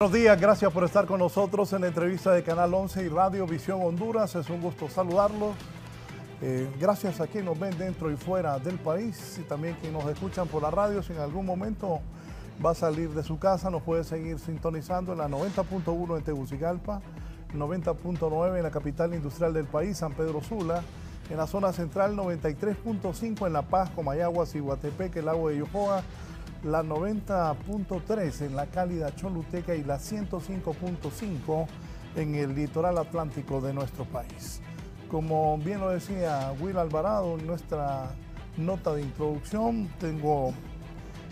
Buenos días, gracias por estar con nosotros en la entrevista de Canal 11 y Radio Visión Honduras. Es un gusto saludarlos. Gracias a quienes nos ven dentro y fuera del país y también quienes nos escuchan por la radio. Si en algún momento va a salir de su casa, nos puede seguir sintonizando en la 90.1 en Tegucigalpa, 90.9 en la capital industrial del país, San Pedro Sula, en la zona central 93.5 en La Paz, Comayagua, Ciguatepeque, el Lago de Yojoa, la 90.3 en la cálida Choluteca y la 105.5 en el litoral atlántico de nuestro país. Como bien lo decía Will Alvarado en nuestra nota de introducción, tengo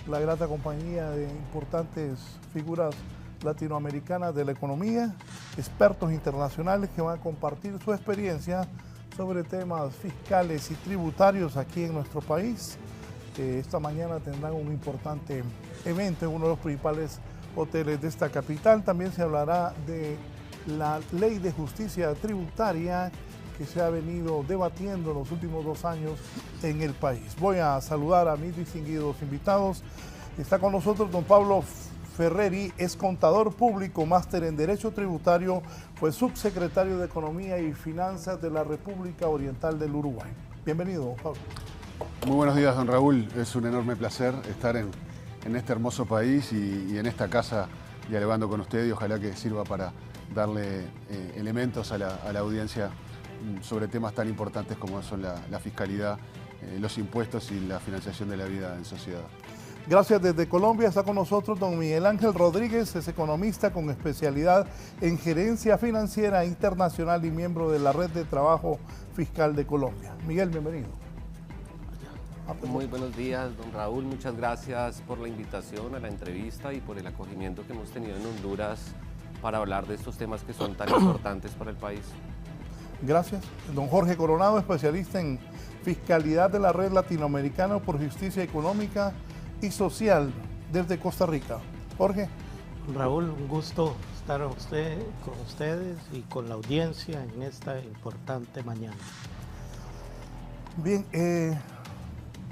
la grata compañía de importantes figuras latinoamericanas de la economía, expertos internacionales que van a compartir su experiencia sobre temas fiscales y tributarios aquí en nuestro país. Esta mañana tendrán un importante evento en uno de los principales hoteles de esta capital. También se hablará de la ley de justicia tributaria que se ha venido debatiendo en los últimos 2 años en el país. Voy a saludar a mis distinguidos invitados. Está con nosotros don Pablo Ferreri, es contador público, máster en Derecho Tributario, fue subsecretario de Economía y Finanzas de la República Oriental del Uruguay. Bienvenido, don Pablo. Muy buenos días, don Raúl. Es un enorme placer estar en este hermoso país y en esta casa dialogando con usted, y ojalá que sirva para darle elementos a la audiencia sobre temas tan importantes como son la fiscalidad, los impuestos y la financiación de la vida en sociedad. Gracias. Desde Colombia está con nosotros don Miguel Ángel Rodríguez, es economista con especialidad en gerencia financiera internacional y miembro de la Red de Trabajo Fiscal de Colombia. Miguel, bienvenido. Muy buenos días, don Raúl. Muchas gracias por la invitación a la entrevista y por el acogimiento que hemos tenido en Honduras para hablar de estos temas que son tan importantes para el país. Gracias. Don Jorge Coronado, especialista en fiscalidad de la Red Latinoamericana por Justicia Económica y Social desde Costa Rica. Jorge. Raúl, un gusto estar con ustedes y con la audiencia en esta importante mañana. Bien,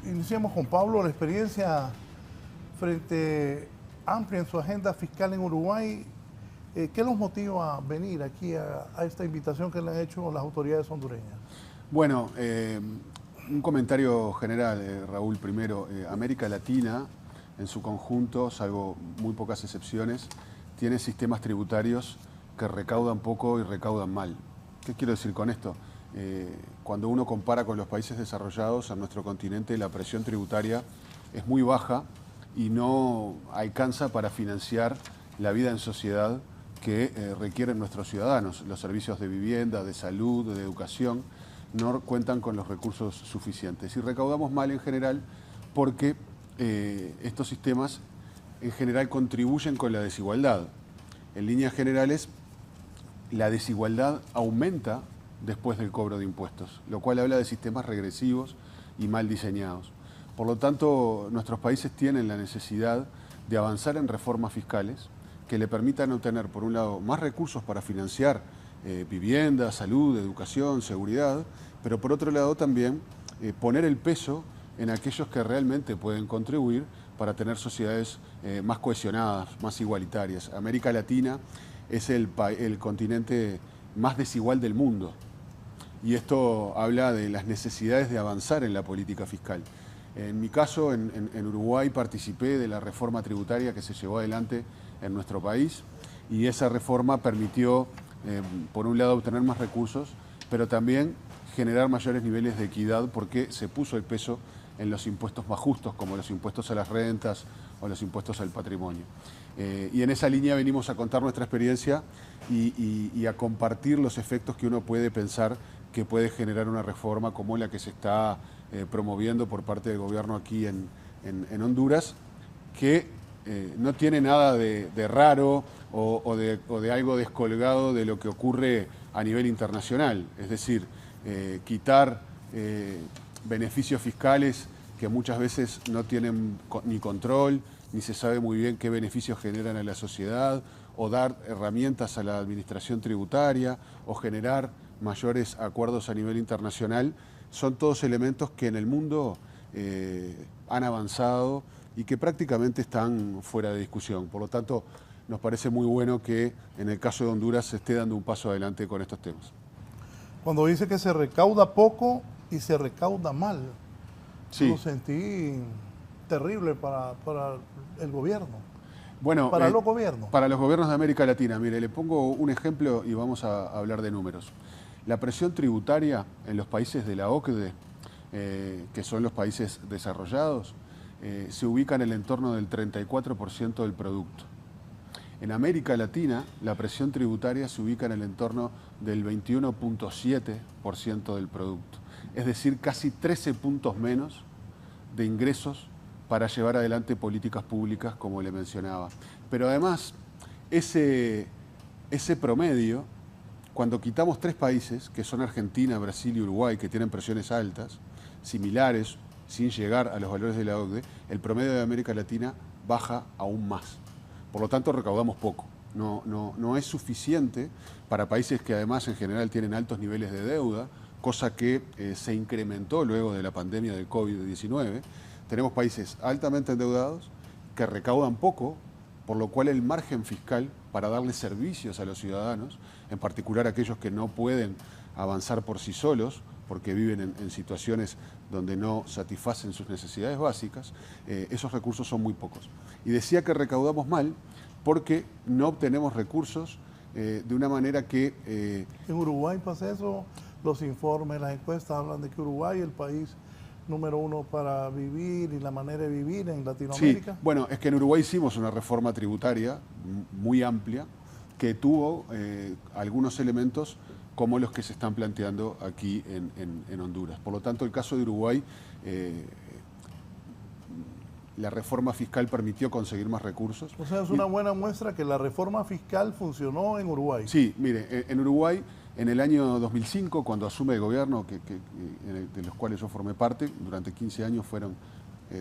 iniciamos con Pablo, la experiencia frente amplia en su agenda fiscal en Uruguay. ¿Qué los motiva a venir aquí a esta invitación que le han hecho las autoridades hondureñas? Bueno, un comentario general, Raúl, primero. América Latina, en su conjunto, salvo muy pocas excepciones, tiene sistemas tributarios que recaudan poco y recaudan mal. ¿Qué quiero decir con esto? Cuando uno compara con los países desarrollados en nuestro continente, la presión tributaria es muy baja y no alcanza para financiar la vida en sociedad que requieren nuestros ciudadanos. Los servicios de vivienda, de salud, de educación no cuentan con los recursos suficientes. Y recaudamos mal en general porque estos sistemas en general contribuyen con la desigualdad. En líneas generales, la desigualdad aumenta después del cobro de impuestos, lo cual habla de sistemas regresivos y mal diseñados. Por lo tanto, nuestros países tienen la necesidad de avanzar en reformas fiscales que le permitan obtener, por un lado, más recursos para financiar vivienda, salud, educación, seguridad, pero por otro lado también poner el peso en aquellos que realmente pueden contribuir para tener sociedades más cohesionadas, más igualitarias. América Latina es el continente más desigual del mundo. Y esto habla de las necesidades de avanzar en la política fiscal. En mi caso, en Uruguay, participé de la reforma tributaria que se llevó adelante en nuestro país, y esa reforma permitió, por un lado, obtener más recursos, pero también generar mayores niveles de equidad porque se puso el peso en los impuestos más justos, como los impuestos a las rentas o los impuestos al patrimonio. Y en esa línea venimos a contar nuestra experiencia y a compartir los efectos que uno puede pensar que puede generar una reforma como la que se está promoviendo por parte del gobierno aquí en Honduras, que no tiene nada de raro o de algo descolgado de lo que ocurre a nivel internacional. Es decir, quitar beneficios fiscales que muchas veces no tienen ni control, ni se sabe muy bien qué beneficios generan a la sociedad, o dar herramientas a la administración tributaria, o generar mayores acuerdos a nivel internacional, son todos elementos que en el mundo han avanzado y que prácticamente están fuera de discusión. Por lo tanto, nos parece muy bueno que en el caso de Honduras se esté dando un paso adelante con estos temas. Cuando dice que se recauda poco y se recauda mal, Sí. lo sentí terrible para el gobierno. Bueno, para los gobiernos. Para los gobiernos de América Latina. Mire, le pongo un ejemplo y vamos a hablar de números. La presión tributaria en los países de la OCDE, que son los países desarrollados, se ubica en el entorno del 34% del producto. En América Latina, la presión tributaria se ubica en el entorno del 21.7% del producto. Es decir, casi 13 puntos menos de ingresos para llevar adelante políticas públicas, como le mencionaba. Pero además, ese promedio, cuando quitamos 3 países, que son Argentina, Brasil y Uruguay, que tienen presiones altas, similares, sin llegar a los valores de la OCDE, el promedio de América Latina baja aún más. Por lo tanto, recaudamos poco. No es suficiente para países que además en general tienen altos niveles de deuda, cosa que se incrementó luego de la pandemia del COVID-19. Tenemos países altamente endeudados que recaudan poco, por lo cual el margen fiscal para darle servicios a los ciudadanos, en particular aquellos que no pueden avanzar por sí solos, porque viven en situaciones donde no satisfacen sus necesidades básicas, esos recursos son muy pocos. Y decía que recaudamos mal porque no obtenemos recursos de una manera que... En Uruguay pasa eso, los informes, las encuestas hablan de que Uruguay es el país número 1 para vivir y la manera de vivir en Latinoamérica. Sí, bueno, es que en Uruguay hicimos una reforma tributaria muy amplia que tuvo algunos elementos como los que se están planteando aquí en Honduras. Por lo tanto, el caso de Uruguay, la reforma fiscal permitió conseguir más recursos. O sea, es una buena muestra que la reforma fiscal funcionó en Uruguay. Sí, mire, en Uruguay, en el año 2005, cuando asume el gobierno, de los cuales yo formé parte, durante 15 años fueron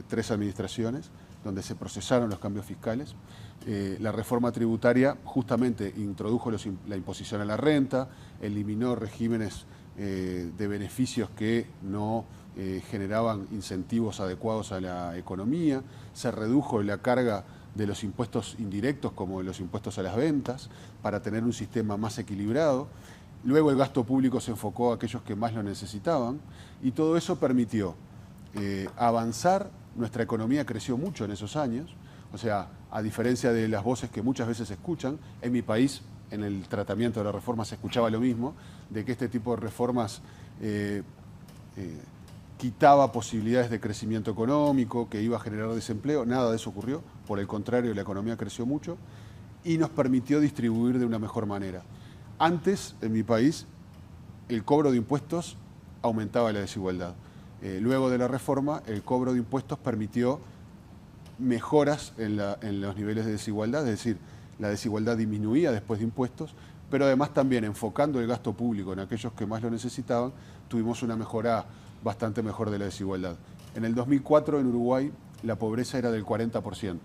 3 administraciones, donde se procesaron los cambios fiscales. La reforma tributaria justamente introdujo la imposición a la renta, eliminó regímenes de beneficios que no generaban incentivos adecuados a la economía, se redujo la carga de los impuestos indirectos como los impuestos a las ventas para tener un sistema más equilibrado. Luego el gasto público se enfocó a aquellos que más lo necesitaban y todo eso permitió avanzar. Nuestra economía creció mucho en esos años, o sea, a diferencia de las voces que muchas veces se escuchan, en mi país, en el tratamiento de la reforma se escuchaba lo mismo, de que este tipo de reformas quitaba posibilidades de crecimiento económico, que iba a generar desempleo. Nada de eso ocurrió, por el contrario, la economía creció mucho y nos permitió distribuir de una mejor manera. Antes, en mi país, el cobro de impuestos aumentaba la desigualdad. Luego de la reforma, el cobro de impuestos permitió mejoras en los niveles de desigualdad, es decir, la desigualdad disminuía después de impuestos, pero además también enfocando el gasto público en aquellos que más lo necesitaban, tuvimos una mejora bastante mejor de la desigualdad. En el 2004 en Uruguay la pobreza era del 40%.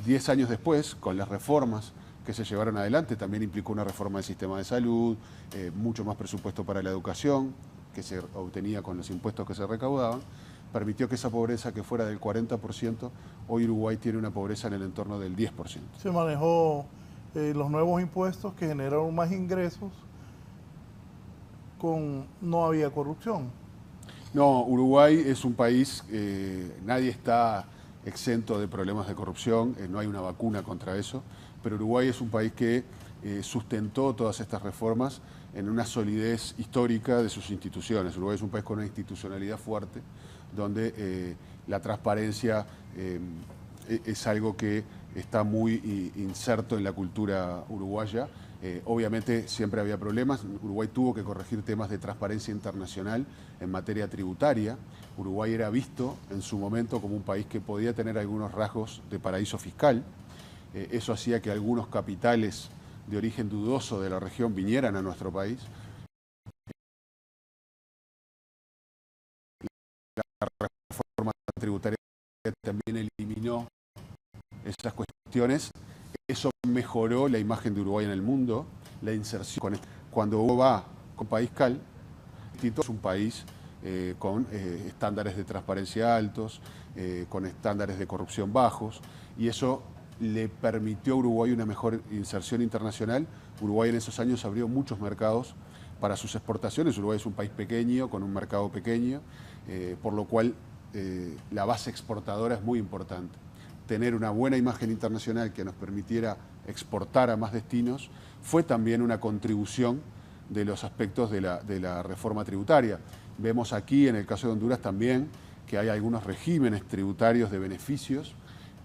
10 años después, con las reformas que se llevaron adelante, también implicó una reforma del sistema de salud, mucho más presupuesto para la educación, que se obtenía con los impuestos que se recaudaban, permitió que esa pobreza que fuera del 40%, hoy Uruguay tiene una pobreza en el entorno del 10%. Se manejó los nuevos impuestos que generaron más ingresos, no había corrupción. No, Uruguay es un país, nadie está exento de problemas de corrupción, no hay una vacuna contra eso, pero Uruguay es un país que sustentó todas estas reformas en una solidez histórica de sus instituciones. Uruguay es un país con una institucionalidad fuerte, donde la transparencia es algo que está muy inserto en la cultura uruguaya. Obviamente siempre había problemas. Uruguay tuvo que corregir temas de transparencia internacional en materia tributaria. Uruguay era visto en su momento como un país que podía tener algunos rasgos de paraíso fiscal. Eso hacía que algunos capitales de origen dudoso de la región vinieran a nuestro país. La reforma tributaria también eliminó esas cuestiones. Eso mejoró la imagen de Uruguay en el mundo, la inserción. Cuando uno va con país cal, es un país con estándares de transparencia altos, con estándares de corrupción bajos, y eso le permitió a Uruguay una mejor inserción internacional. Uruguay en esos años abrió muchos mercados para sus exportaciones. Uruguay es un país pequeño, con un mercado pequeño, por lo cual la base exportadora es muy importante. Tener una buena imagen internacional que nos permitiera exportar a más destinos fue también una contribución de los aspectos de la reforma tributaria. Vemos aquí, en el caso de Honduras también, que hay algunos regímenes tributarios de beneficios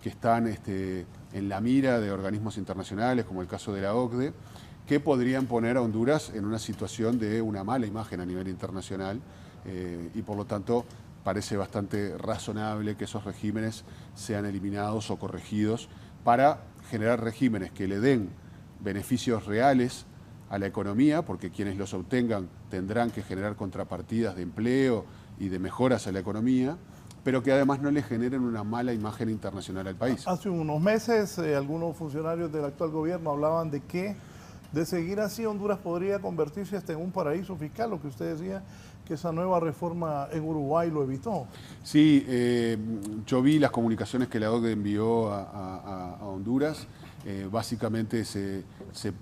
que están en la mira de organismos internacionales, como el caso de la OCDE, que podrían poner a Honduras en una situación de una mala imagen a nivel internacional y por lo tanto parece bastante razonable que esos regímenes sean eliminados o corregidos para generar regímenes que le den beneficios reales a la economía, porque quienes los obtengan tendrán que generar contrapartidas de empleo y de mejoras a la economía, pero que además no le generen una mala imagen internacional al país. Hace unos meses algunos funcionarios del actual gobierno hablaban de que de seguir así Honduras podría convertirse hasta en un paraíso fiscal, lo que usted decía que esa nueva reforma en Uruguay lo evitó. Sí, yo vi las comunicaciones que la OCDE envió a Honduras. Básicamente se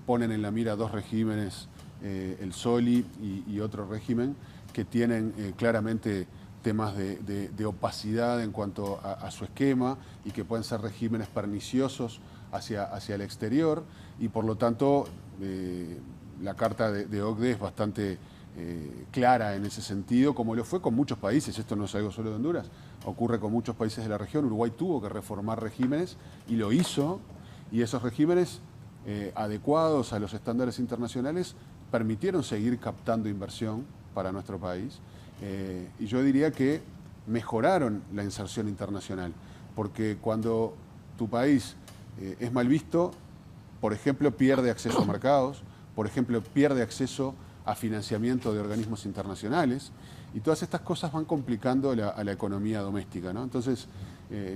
ponen en la mira dos regímenes, el SOLI y otro régimen, que tienen claramente temas de opacidad en cuanto a su esquema y que pueden ser regímenes perniciosos hacia el exterior, y por lo tanto la carta de OCDE es bastante clara en ese sentido, como lo fue con muchos países. Esto no es algo solo de Honduras, ocurre con muchos países de la región. Uruguay tuvo que reformar regímenes y lo hizo, y esos regímenes adecuados a los estándares internacionales permitieron seguir captando inversión para nuestro país, y yo diría que mejoraron la inserción internacional, porque cuando tu país es mal visto, por ejemplo, pierde acceso a mercados, por ejemplo, pierde acceso a financiamiento de organismos internacionales, y todas estas cosas van complicando a la economía doméstica, ¿no? Entonces,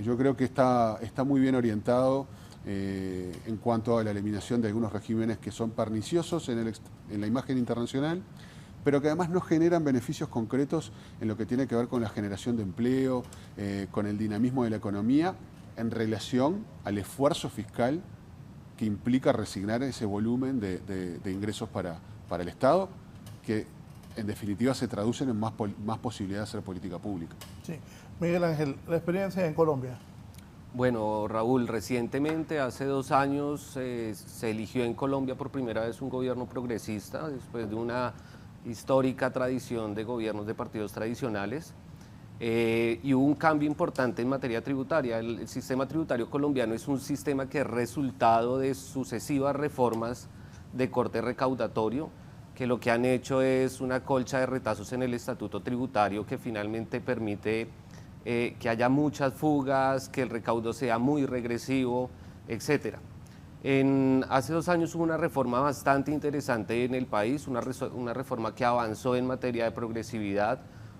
yo creo que está muy bien orientado en cuanto a la eliminación de algunos regímenes que son perniciosos en la imagen internacional, pero que además no generan beneficios concretos en lo que tiene que ver con la generación de empleo, con el dinamismo de la economía, en relación al esfuerzo fiscal que implica resignar ese volumen de ingresos para el Estado, que en definitiva se traducen en más posibilidad de hacer política pública. Sí. Miguel Ángel, la experiencia en Colombia. Bueno, Raúl, recientemente, hace 2 años, se eligió en Colombia por primera vez un gobierno progresista, después de una histórica tradición de gobiernos de partidos tradicionales, y hubo un cambio importante en materia tributaria. El sistema tributario colombiano es un sistema que es resultado de sucesivas reformas de corte recaudatorio, que lo que han hecho es una colcha de retazos en el estatuto tributario que finalmente permite que haya muchas fugas, que el recaudo sea muy regresivo, etcétera. Hace 2 años hubo una reforma bastante interesante en el país, una reforma que avanzó en materia de progresividad,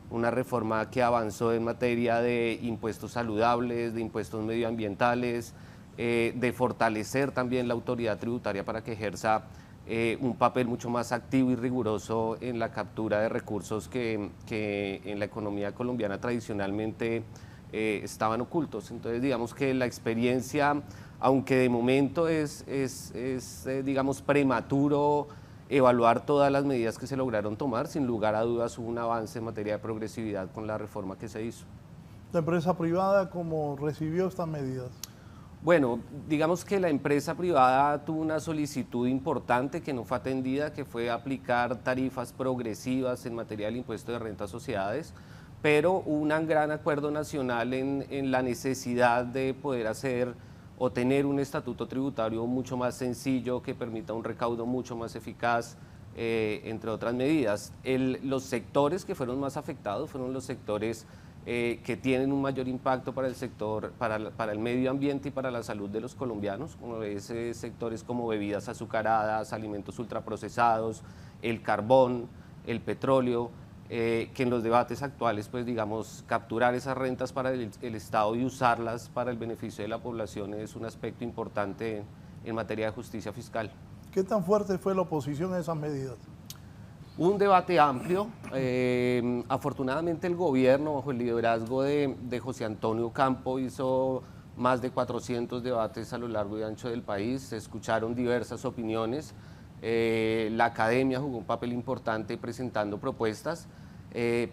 una reforma que avanzó en materia de impuestos saludables, de impuestos medioambientales, de fortalecer también la autoridad tributaria para que ejerza un papel mucho más activo y riguroso en la captura de recursos que en la economía colombiana tradicionalmente estaban ocultos. Entonces, digamos que la experiencia, aunque de momento es digamos, prematuro evaluar todas las medidas que se lograron tomar, sin lugar a dudas hubo un avance en materia de progresividad con la reforma que se hizo. ¿La empresa privada cómo recibió estas medidas? Bueno, digamos que la empresa privada tuvo una solicitud importante que no fue atendida, que fue aplicar tarifas progresivas en materia del impuesto de renta a sociedades, pero hubo un gran acuerdo nacional en la necesidad de poder hacer o tener un estatuto tributario mucho más sencillo que permita un recaudo mucho más eficaz, entre otras medidas. Los sectores que fueron más afectados fueron los sectores que tienen un mayor impacto para el sector, para el medio ambiente y para la salud de los colombianos, como sectores como bebidas azucaradas, alimentos ultraprocesados, el carbón, el petróleo, que en los debates actuales, pues digamos, capturar esas rentas para el Estado y usarlas para el beneficio de la población es un aspecto importante en materia de justicia fiscal. ¿Qué tan fuerte fue la oposición a esas medidas? Un debate amplio. Afortunadamente el gobierno, bajo el liderazgo de José Antonio Campo, hizo más de 400 debates a lo largo y ancho del país, se escucharon diversas opiniones, la academia jugó un papel importante presentando propuestas,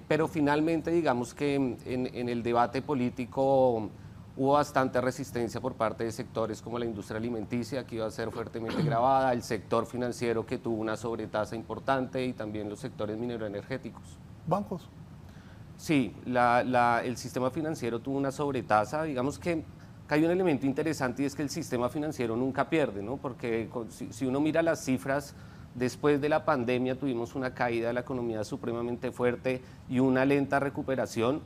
pero finalmente digamos que en el debate político hubo bastante resistencia por parte de sectores como la industria alimenticia, que iba a ser fuertemente gravada, el sector financiero, que tuvo una sobretasa importante, y también los sectores mineroenergéticos. ¿Bancos? Sí, el sistema financiero tuvo una sobretasa. Digamos que hay un elemento interesante, y es que el sistema financiero nunca pierde, ¿no? Porque si uno mira las cifras, después de la pandemia tuvimos una caída de la economía supremamente fuerte y una lenta recuperación.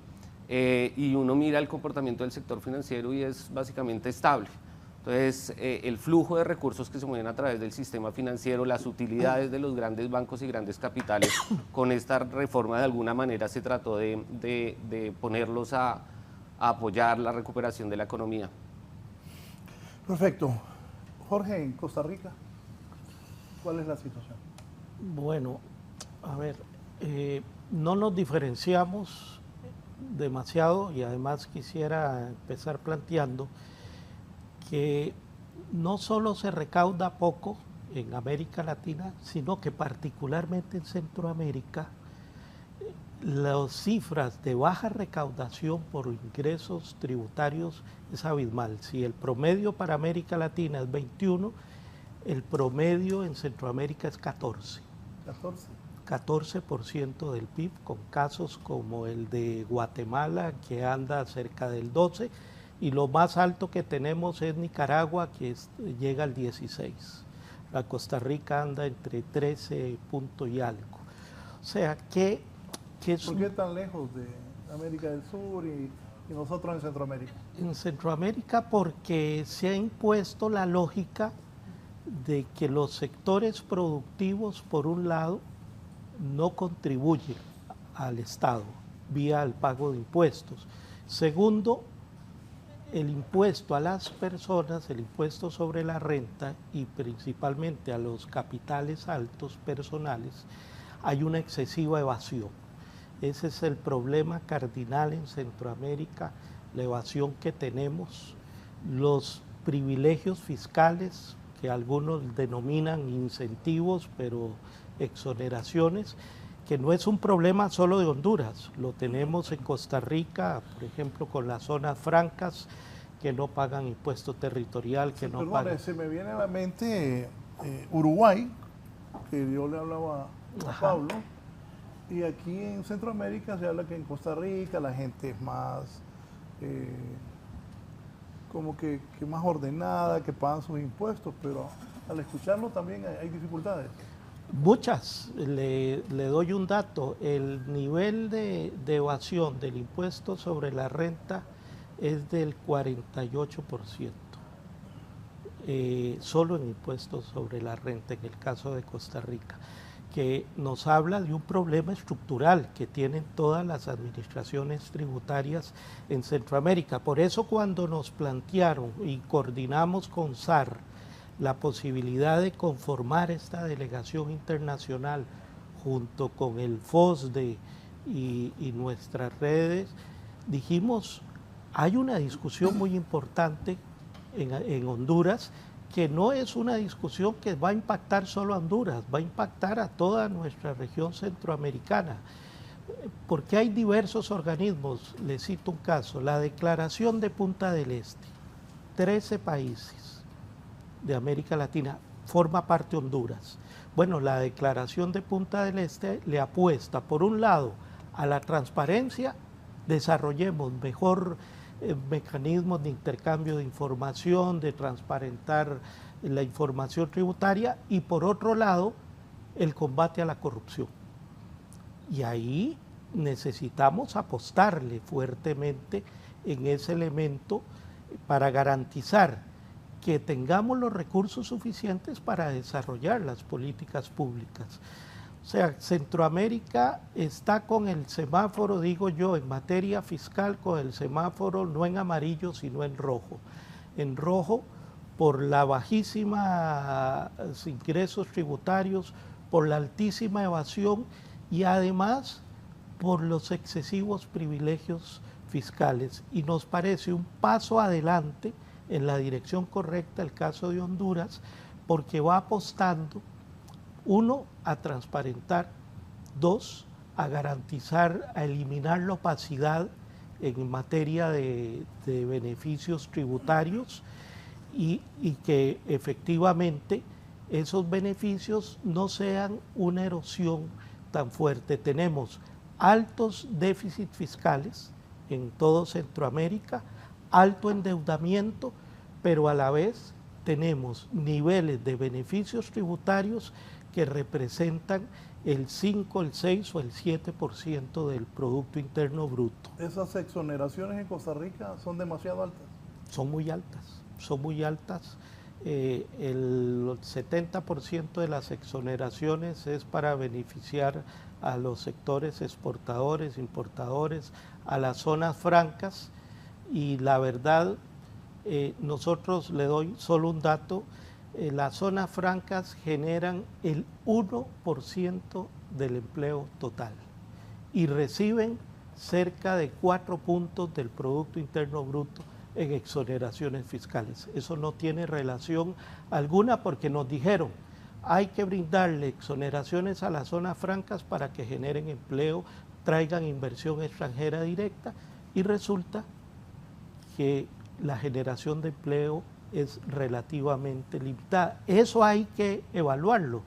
Y uno mira el comportamiento del sector financiero y es básicamente estable. Entonces, el flujo de recursos que se mueven a través del sistema financiero, las utilidades de los grandes bancos y grandes capitales, con esta reforma de alguna manera se trató de ponerlos a apoyar la recuperación de la economía. Perfecto. Jorge, en Costa Rica, ¿cuál es la situación? Bueno, a ver, no nos diferenciamos demasiado, y además quisiera empezar planteando que no solo se recauda poco en América Latina, sino que particularmente en Centroamérica las cifras de baja recaudación por ingresos tributarios es abismal. Si el promedio para América Latina es 21, el promedio en Centroamérica es 14. 14% del PIB, con casos como el de Guatemala, que anda cerca del 12%, y lo más alto que tenemos es Nicaragua, que llega al 16%. La Costa Rica anda entre 13 puntos y algo. O sea, que es... ¿Por qué tan lejos de América del Sur y nosotros en Centroamérica? En Centroamérica porque se ha impuesto la lógica de que los sectores productivos, por un lado, no contribuyen al Estado vía el pago de impuestos. Segundo, el impuesto a las personas, el impuesto sobre la renta y principalmente a los capitales altos personales, hay una excesiva evasión. Ese es el problema cardinal en Centroamérica, la evasión que tenemos, los privilegios fiscales, que algunos denominan incentivos, pero exoneraciones, que no es un problema solo de Honduras, lo tenemos en Costa Rica, por ejemplo, con las zonas francas, que no pagan impuesto territorial, que no pagan... Se me viene a la mente Uruguay, que yo le hablaba a Pablo, y aquí en Centroamérica se habla que en Costa Rica la gente es más, como que más ordenada, que pagan sus impuestos, pero al escucharlo también hay dificultades. Muchas. Le doy un dato. El nivel de evasión del impuesto sobre la renta es del 48%. Solo en impuestos sobre la renta, en el caso de Costa Rica, que nos habla de un problema estructural que tienen todas las administraciones tributarias en Centroamérica. Por eso, cuando nos plantearon y coordinamos con SAR la posibilidad de conformar esta delegación internacional junto con el FOSDE y nuestras redes, dijimos, hay una discusión muy importante en Honduras, que no es una discusión que va a impactar solo a Honduras, va a impactar a toda nuestra región centroamericana, porque hay diversos organismos. Les cito un caso, la Declaración de Punta del Este, 13 países de América Latina, forma parte Honduras. Bueno, la Declaración de Punta del Este le apuesta, por un lado, a la transparencia, desarrollemos mejor mecanismos de intercambio de información, de transparentar la información tributaria, y por otro lado, el combate a la corrupción. Y ahí necesitamos apostarle fuertemente en ese elemento para garantizar que tengamos los recursos suficientes para desarrollar las políticas públicas. O sea, Centroamérica está con el semáforo, digo yo, en materia fiscal, con el semáforo no en amarillo, sino en rojo. En rojo por la bajísima ingresos tributarios, por la altísima evasión y además por los excesivos privilegios fiscales, y nos parece un paso adelante en la dirección correcta el caso de Honduras, porque va apostando, uno, a transparentar, dos, a garantizar, a eliminar la opacidad en materia de beneficios tributarios y que efectivamente esos beneficios no sean una erosión tan fuerte. Tenemos altos déficits fiscales en todo Centroamérica, alto endeudamiento, pero a la vez tenemos niveles de beneficios tributarios que representan el 5, el 6 o el 7% del Producto Interno Bruto. ¿Esas exoneraciones en Costa Rica son demasiado altas? Son muy altas, son muy altas. El 70% de las exoneraciones es para beneficiar a los sectores exportadores, importadores, a las zonas francas, y la verdad, nosotros le doy solo un dato, las zonas francas generan el 1% del empleo total y reciben cerca de 4 puntos del Producto Interno Bruto en exoneraciones fiscales. Eso no tiene relación alguna, porque nos dijeron hay que brindarle exoneraciones a las zonas francas para que generen empleo, traigan inversión extranjera directa, y resulta que la generación de empleo es relativamente limitada. Eso hay que evaluarlo.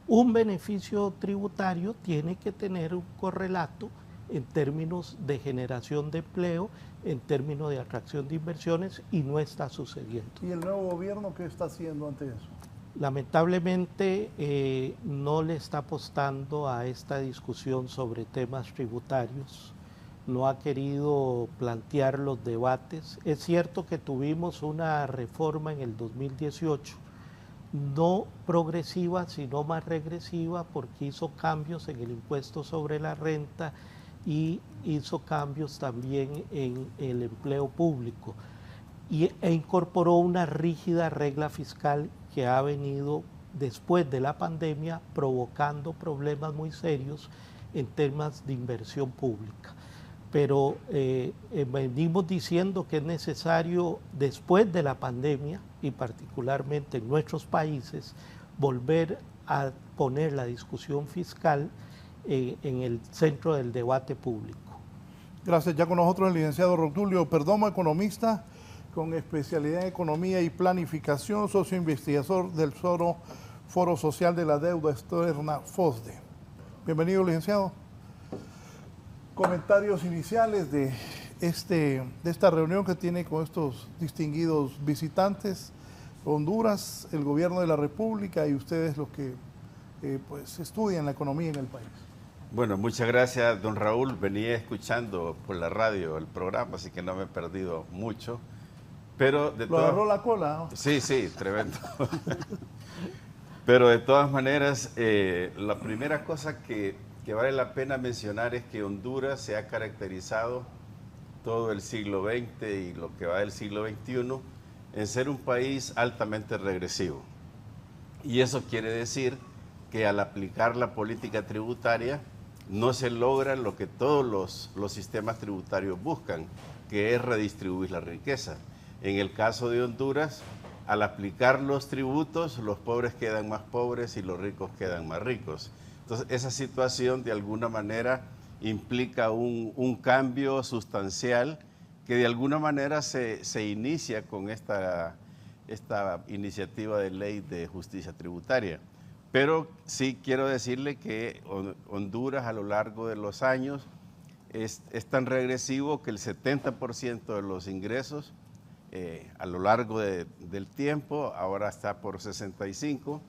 Un beneficio tributario tiene que tener un correlato en términos de generación de empleo, en términos de atracción de inversiones, y no está sucediendo. ¿Y el nuevo gobierno qué está haciendo ante eso? Lamentablemente no le está apostando a esta discusión sobre temas tributarios, no ha querido plantear los debates. Es cierto que tuvimos una reforma en el 2018, no progresiva, sino más regresiva, porque hizo cambios en el impuesto sobre la renta y hizo cambios también en el empleo público, e incorporó una rígida regla fiscal que ha venido después de la pandemia provocando problemas muy serios en temas de inversión pública. Pero venimos diciendo que es necesario, después de la pandemia, y particularmente en nuestros países, volver a poner la discusión fiscal en el centro del debate público. Gracias. Ya con nosotros el licenciado Rotulio Perdomo, economista con especialidad en economía y planificación, socio investigador del Foro Social de la Deuda Externa, FOSDE. Bienvenido, licenciado. Comentarios iniciales de esta reunión que tiene con estos distinguidos visitantes, Honduras, el gobierno de la República y ustedes los que pues estudian la economía en el país. Bueno, muchas gracias, don Raúl. Venía escuchando por la radio el programa, así que no me he perdido mucho. Pero ¿Lo agarró la cola, ¿no? Sí, tremendo. Pero de todas maneras, la primera cosa que vale la pena mencionar es que Honduras se ha caracterizado todo el siglo XX y lo que va del siglo XXI en ser un país altamente regresivo. Y eso quiere decir que al aplicar la política tributaria no se logra lo que todos los sistemas tributarios buscan, que es redistribuir la riqueza. En el caso de Honduras, al aplicar los tributos, los pobres quedan más pobres y los ricos quedan más ricos. Entonces, esa situación de alguna manera implica un cambio sustancial que de alguna manera se inicia con esta iniciativa de ley de justicia tributaria. Pero sí quiero decirle que Honduras a lo largo de los años es tan regresivo que el 70% de los ingresos a lo largo del tiempo, ahora está por 65%,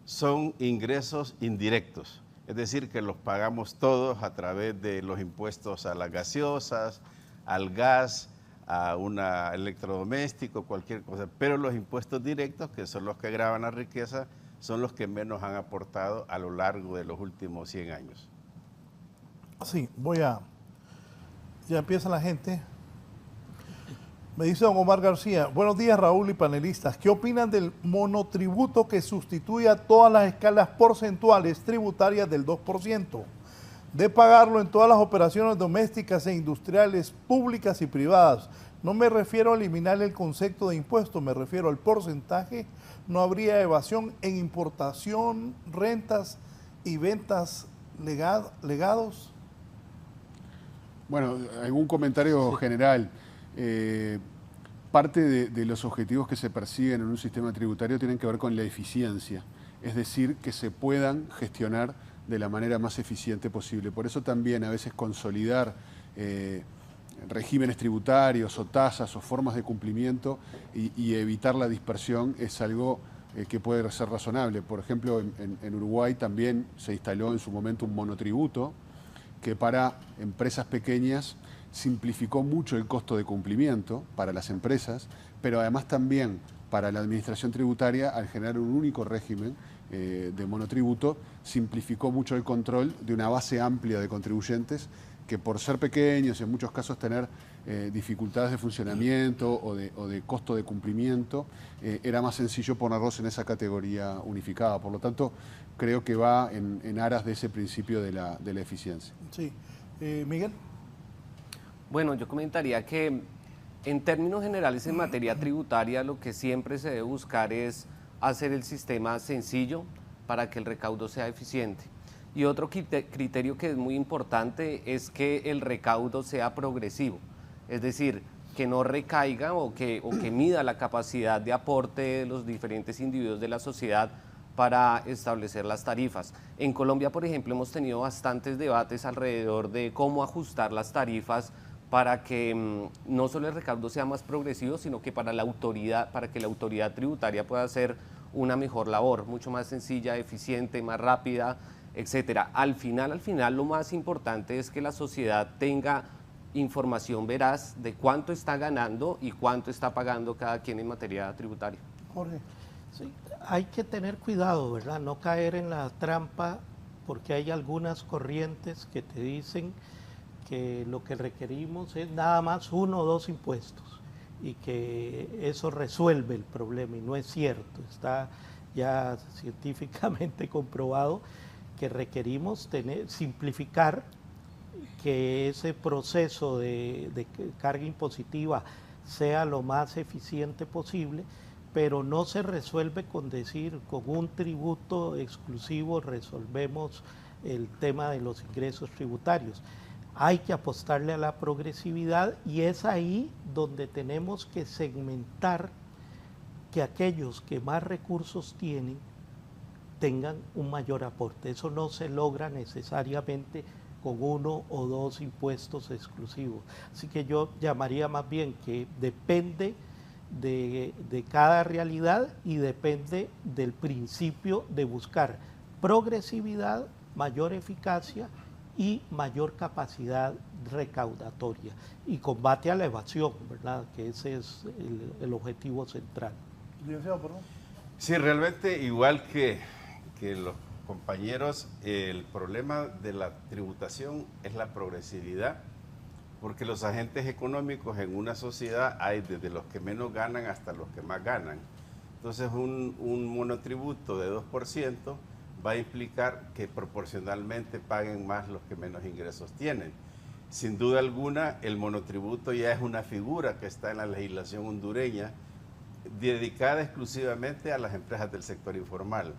son ingresos indirectos. Es decir, que los pagamos todos a través de los impuestos a las gaseosas, al gas, a un electrodoméstico, cualquier cosa. Pero los impuestos directos, que son los que gravan la riqueza, son los que menos han aportado a lo largo de los últimos 100 años. Sí, ya empieza la gente. Me dice don Omar García, buenos días Raúl y panelistas, ¿qué opinan del monotributo que sustituye a todas las escalas porcentuales tributarias del 2%? de pagarlo en todas las operaciones domésticas e industriales públicas y privadas. No me refiero a eliminar el concepto de impuesto, me refiero al porcentaje. No habría evasión en importación, rentas y ventas legados. Bueno, algún comentario general. Parte de los objetivos que se persiguen en un sistema tributario tienen que ver con la eficiencia, es decir, que se puedan gestionar de la manera más eficiente posible. Por eso también a veces consolidar regímenes tributarios o tasas o formas de cumplimiento y evitar la dispersión es algo que puede ser razonable. Por ejemplo, en Uruguay también se instaló en su momento un monotributo que para empresas pequeñas simplificó mucho el costo de cumplimiento para las empresas, pero además también para la administración tributaria, al generar un único régimen de monotributo, simplificó mucho el control de una base amplia de contribuyentes que por ser pequeños y en muchos casos tener dificultades de funcionamiento o de costo de cumplimiento, era más sencillo ponerlos en esa categoría unificada. Por lo tanto, creo que va en aras de ese principio de la eficiencia. Sí. Miguel. Bueno, yo comentaría que en términos generales en materia tributaria lo que siempre se debe buscar es hacer el sistema sencillo para que el recaudo sea eficiente. Y otro criterio que es muy importante es que el recaudo sea progresivo, es decir, que no recaiga o que mida la capacidad de aporte de los diferentes individuos de la sociedad para establecer las tarifas. En Colombia, por ejemplo, hemos tenido bastantes debates alrededor de cómo ajustar las tarifas para que no solo el recaudo sea más progresivo, sino que para que la autoridad tributaria pueda hacer una mejor labor, mucho más sencilla, eficiente, más rápida, etcétera. Al final, lo más importante es que la sociedad tenga información veraz de cuánto está ganando y cuánto está pagando cada quien en materia tributaria. Jorge. Sí, hay que tener cuidado, ¿verdad? No caer en la trampa, porque hay algunas corrientes que te dicen que lo que requerimos es nada más 1 o 2 impuestos y que eso resuelve el problema, y no es cierto. Está ya científicamente comprobado que requerimos simplificar, que ese proceso de carga impositiva sea lo más eficiente posible, pero no se resuelve con decir con un tributo exclusivo resolvemos el tema de los ingresos tributarios. Hay que apostarle a la progresividad, y es ahí donde tenemos que segmentar que aquellos que más recursos tienen tengan un mayor aporte. Eso no se logra necesariamente con 1 o 2 impuestos exclusivos. Así que yo llamaría más bien que depende de cada realidad y depende del principio de buscar progresividad, mayor eficacia y mayor capacidad recaudatoria y combate a la evasión, ¿verdad? Que ese es el objetivo central. Sí, realmente igual que los compañeros, el problema de la tributación es la progresividad, porque los agentes económicos en una sociedad hay desde los que menos ganan hasta los que más ganan. Entonces un monotributo de 2% va a implicar que proporcionalmente paguen más los que menos ingresos tienen. Sin duda alguna, el monotributo ya es una figura que está en la legislación hondureña dedicada exclusivamente a las empresas del sector informal,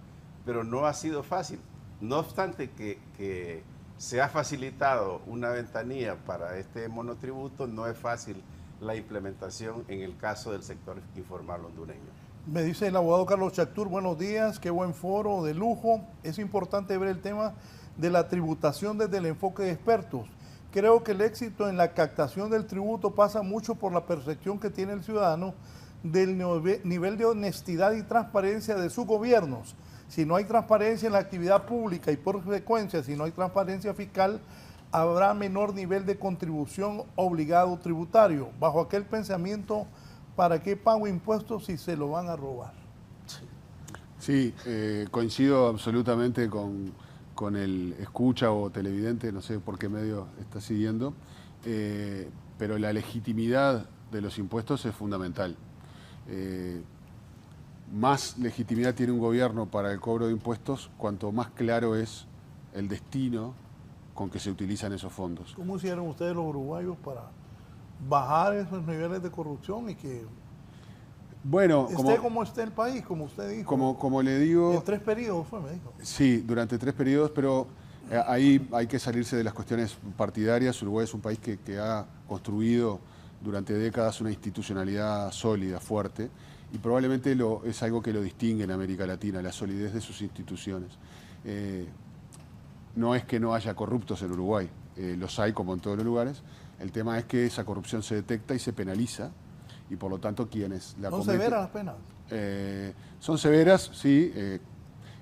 pero no ha sido fácil. No obstante que se ha facilitado una ventanilla para este monotributo, no es fácil la implementación en el caso del sector informal hondureño. Me dice el abogado Carlos Chactur, buenos días, qué buen foro, de lujo. Es importante ver el tema de la tributación desde el enfoque de expertos. Creo que el éxito en la captación del tributo pasa mucho por la percepción que tiene el ciudadano del nivel de honestidad y transparencia de sus gobiernos. Si no hay transparencia en la actividad pública y por frecuencia, si no hay transparencia fiscal, habrá menor nivel de contribución obligado tributario. Bajo aquel pensamiento, ¿para qué pago impuestos si se lo van a robar? Sí, coincido absolutamente con el escucha o televidente, no sé por qué medio está siguiendo, pero la legitimidad de los impuestos es fundamental. Más legitimidad tiene un gobierno para el cobro de impuestos cuanto más claro es el destino con que se utilizan esos fondos. ¿Cómo hicieron ustedes los uruguayos para bajar esos niveles de corrupción y que bueno, como esté el país, como usted dijo? Como le digo... En 3 periodos fue, me dijo. Sí, durante 3 periodos, pero ahí hay que salirse de las cuestiones partidarias. Uruguay es un país que ha construido durante décadas una institucionalidad sólida, fuerte, y probablemente es algo que lo distingue en América Latina, la solidez de sus instituciones. No es que no haya corruptos en Uruguay, los hay como en todos los lugares. El tema es que esa corrupción se detecta y se penaliza, y por lo tanto quienes la cometen... ¿Son severas las penas? Son severas, sí.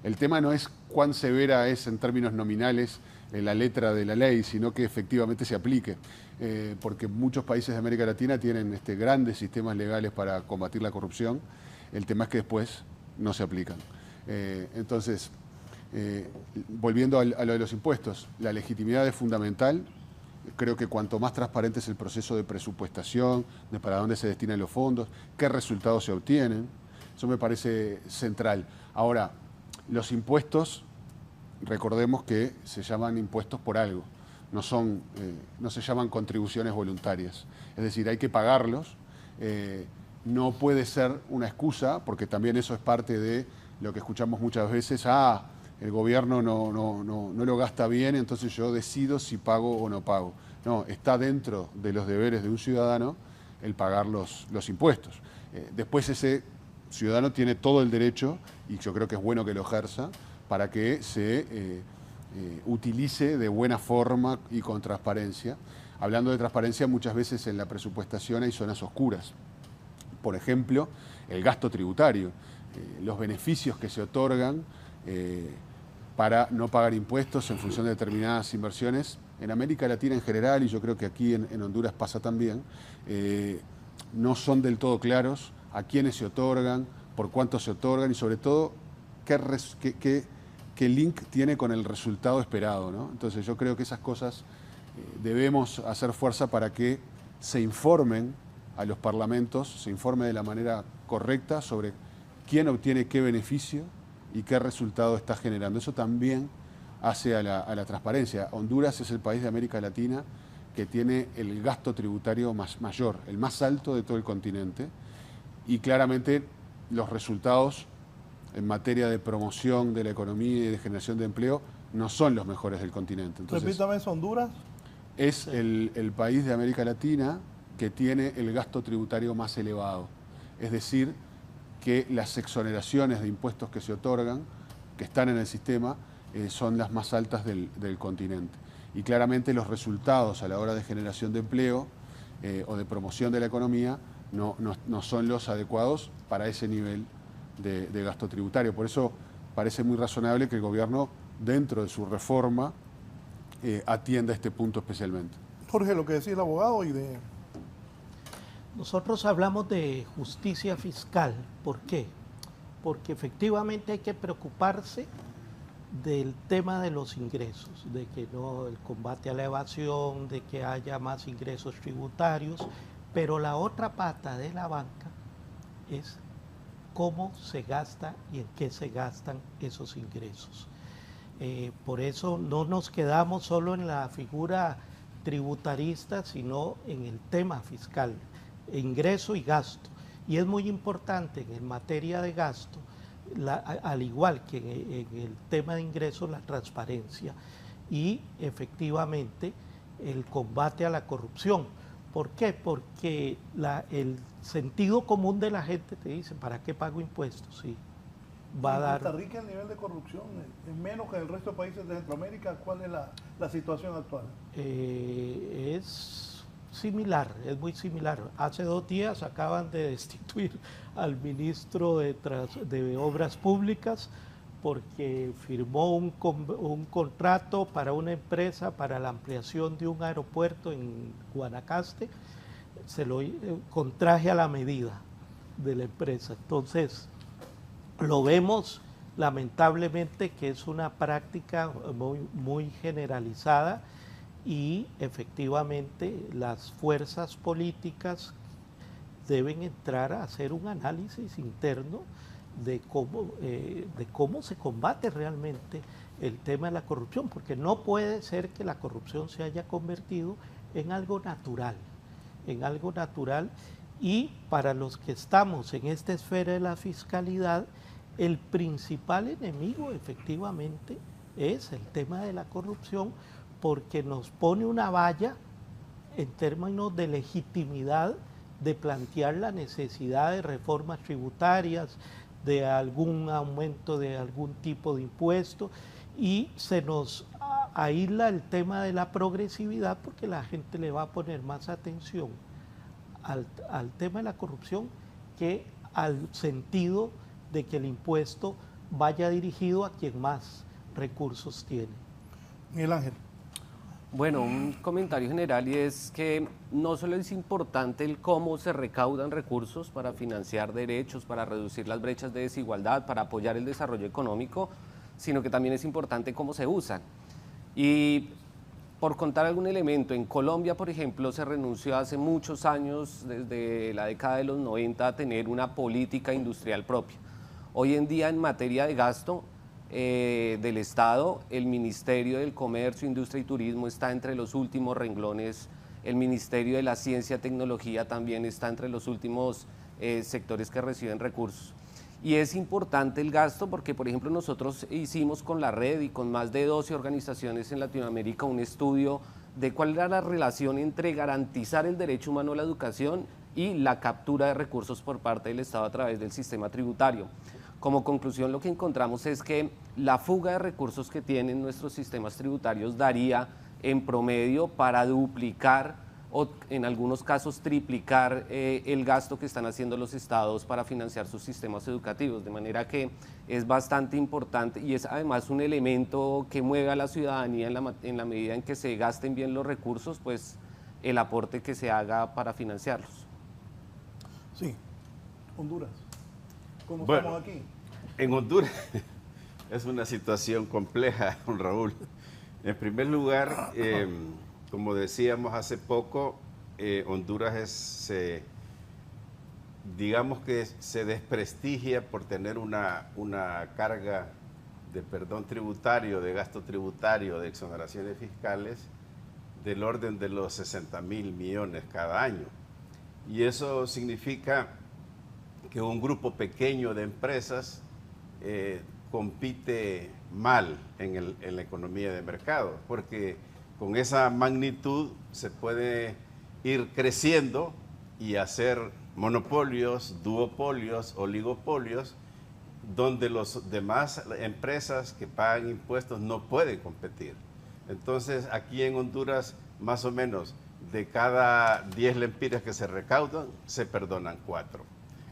El tema no es cuán severa es en términos nominales la letra de la ley, sino que efectivamente se aplique. Porque muchos países de América Latina tienen grandes sistemas legales para combatir la corrupción. El tema es que después no se aplican. Entonces, volviendo a lo de los impuestos, la legitimidad es fundamental. Creo que cuanto más transparente es el proceso de presupuestación, de para dónde se destinan los fondos, qué resultados se obtienen, eso me parece central. Ahora, los impuestos, recordemos que se llaman impuestos por algo, no se llaman contribuciones voluntarias. Es decir, hay que pagarlos, no puede ser una excusa, porque también eso es parte de lo que escuchamos muchas veces, el gobierno no lo gasta bien, entonces yo decido si pago o no pago. No, está dentro de los deberes de un ciudadano el pagar los impuestos. Después ese ciudadano tiene todo el derecho, y yo creo que es bueno que lo ejerza, para que se utilice de buena forma y con transparencia. Hablando de transparencia, muchas veces en la presupuestación hay zonas oscuras. Por ejemplo, el gasto tributario, los beneficios que se otorgan para no pagar impuestos en función de determinadas inversiones. En América Latina en general, y yo creo que aquí en Honduras pasa también, no son del todo claros a quiénes se otorgan, por cuánto se otorgan y sobre todo qué link tiene con el resultado esperado, ¿no? Entonces yo creo que esas cosas debemos hacer fuerza para que se informen a los parlamentos, se informe de la manera correcta sobre quién obtiene qué beneficio y qué resultado está generando. Eso también hace a la transparencia. Honduras es el país de América Latina que tiene el gasto tributario mayor, el más alto de todo el continente, y claramente los resultados en materia de promoción de la economía y de generación de empleo no son los mejores del continente. Entonces, repítame, ¿es Honduras? Es el país de América Latina que tiene el gasto tributario más elevado. Es decir, que las exoneraciones de impuestos que se otorgan, que están en el sistema, son las más altas del continente. Y claramente los resultados a la hora de generación de empleo o de promoción de la economía no son los adecuados para ese nivel de gasto tributario. Por eso parece muy razonable que el gobierno, dentro de su reforma, atienda este punto especialmente. Jorge, lo que decía el abogado y de... Nosotros hablamos de justicia fiscal. ¿Por qué? Porque efectivamente hay que preocuparse del tema de los ingresos, de que no, el combate a la evasión, de que haya más ingresos tributarios, pero la otra pata de la banca es cómo se gasta y en qué se gastan esos ingresos. Por eso no nos quedamos solo en la figura tributarista, sino en el tema fiscal, ingreso y gasto. Y es muy importante en materia de gasto, al igual que en el tema de ingresos, la transparencia y efectivamente el combate a la corrupción. ¿Por qué? Porque el sentido común de la gente te dice, ¿para qué pago impuestos? Sí, va a dar... En Costa Rica el nivel de corrupción es menos que en el resto de países de Centroamérica. ¿Cuál es la situación actual? Es similar, es muy similar. Hace 2 días acaban de destituir al ministro de Obras Públicas porque firmó un contrato para una empresa para la ampliación de un aeropuerto en Guanacaste, se lo contraje a la medida de la empresa. Entonces, lo vemos lamentablemente que es una práctica muy generalizada y efectivamente las fuerzas políticas deben entrar a hacer un análisis interno de cómo se combate realmente el tema de la corrupción, porque no puede ser que la corrupción se haya convertido en algo natural, y para los que estamos en esta esfera de la fiscalidad, el principal enemigo efectivamente es el tema de la corrupción, porque nos pone una valla en términos de legitimidad de plantear la necesidad de reformas tributarias, de algún aumento de algún tipo de impuesto, y se nos aísla el tema de la progresividad porque la gente le va a poner más atención al tema de la corrupción que al sentido de que el impuesto vaya dirigido a quien más recursos tiene. Miguel Ángel. Bueno, un comentario general, y es que no solo es importante el cómo se recaudan recursos para financiar derechos, para reducir las brechas de desigualdad, para apoyar el desarrollo económico, sino que también es importante cómo se usan. Y por contar algún elemento, en Colombia, por ejemplo, se renunció hace muchos años, desde la década de los 90, a tener una política industrial propia. Hoy en día, en materia de gasto del Estado, el Ministerio del Comercio, Industria y Turismo está entre los últimos renglones, el Ministerio de la Ciencia y Tecnología también está entre los últimos sectores que reciben recursos. Y es importante el gasto porque, por ejemplo, nosotros hicimos con la red y con más de 12 organizaciones en Latinoamérica un estudio de cuál era la relación entre garantizar el derecho humano a la educación y la captura de recursos por parte del Estado a través del sistema tributario. Como conclusión, lo que encontramos es que la fuga de recursos que tienen nuestros sistemas tributarios daría en promedio para duplicar o en algunos casos triplicar el gasto que están haciendo los estados para financiar sus sistemas educativos, de manera que es bastante importante y es además un elemento que mueve a la ciudadanía en la medida en que se gasten bien los recursos, pues el aporte que se haga para financiarlos. Sí, Honduras. ¿Cómo Bueno, estamos aquí? En Honduras es una situación compleja, don Raúl. En primer lugar, como decíamos hace poco, Honduras digamos que se desprestigia por tener una carga de perdón tributario, de gasto tributario, de exoneraciones fiscales del orden de los 60.000 millones cada año. Y eso significa que un grupo pequeño de empresas compite mal en la economía de mercado, porque con esa magnitud se puede ir creciendo y hacer monopolios, duopolios, oligopolios, donde los demás empresas que pagan impuestos no pueden competir. Entonces, aquí en Honduras, más o menos, de cada 10 lempiras que se recaudan, se perdonan 4.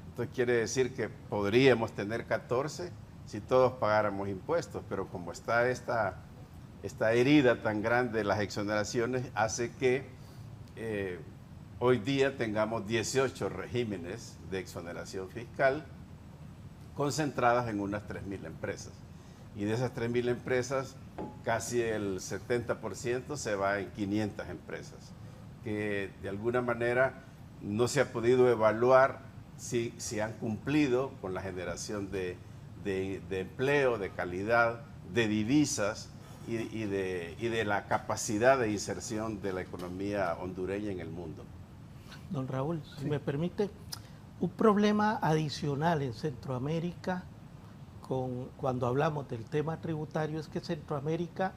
Entonces, quiere decir que podríamos tener 14 si todos pagáramos impuestos, pero como está esta herida tan grande de las exoneraciones, hace que hoy día tengamos 18 regímenes de exoneración fiscal concentradas en unas 3.000 empresas. Y de esas 3.000 empresas, casi el 70% se va en 500 empresas, que de alguna manera no se ha podido evaluar si han cumplido con la generación de empleo, de calidad, de divisas y de la capacidad de inserción de la economía hondureña en el mundo. Don Raúl, si me permite, un problema adicional en Centroamérica cuando hablamos del tema tributario es que Centroamérica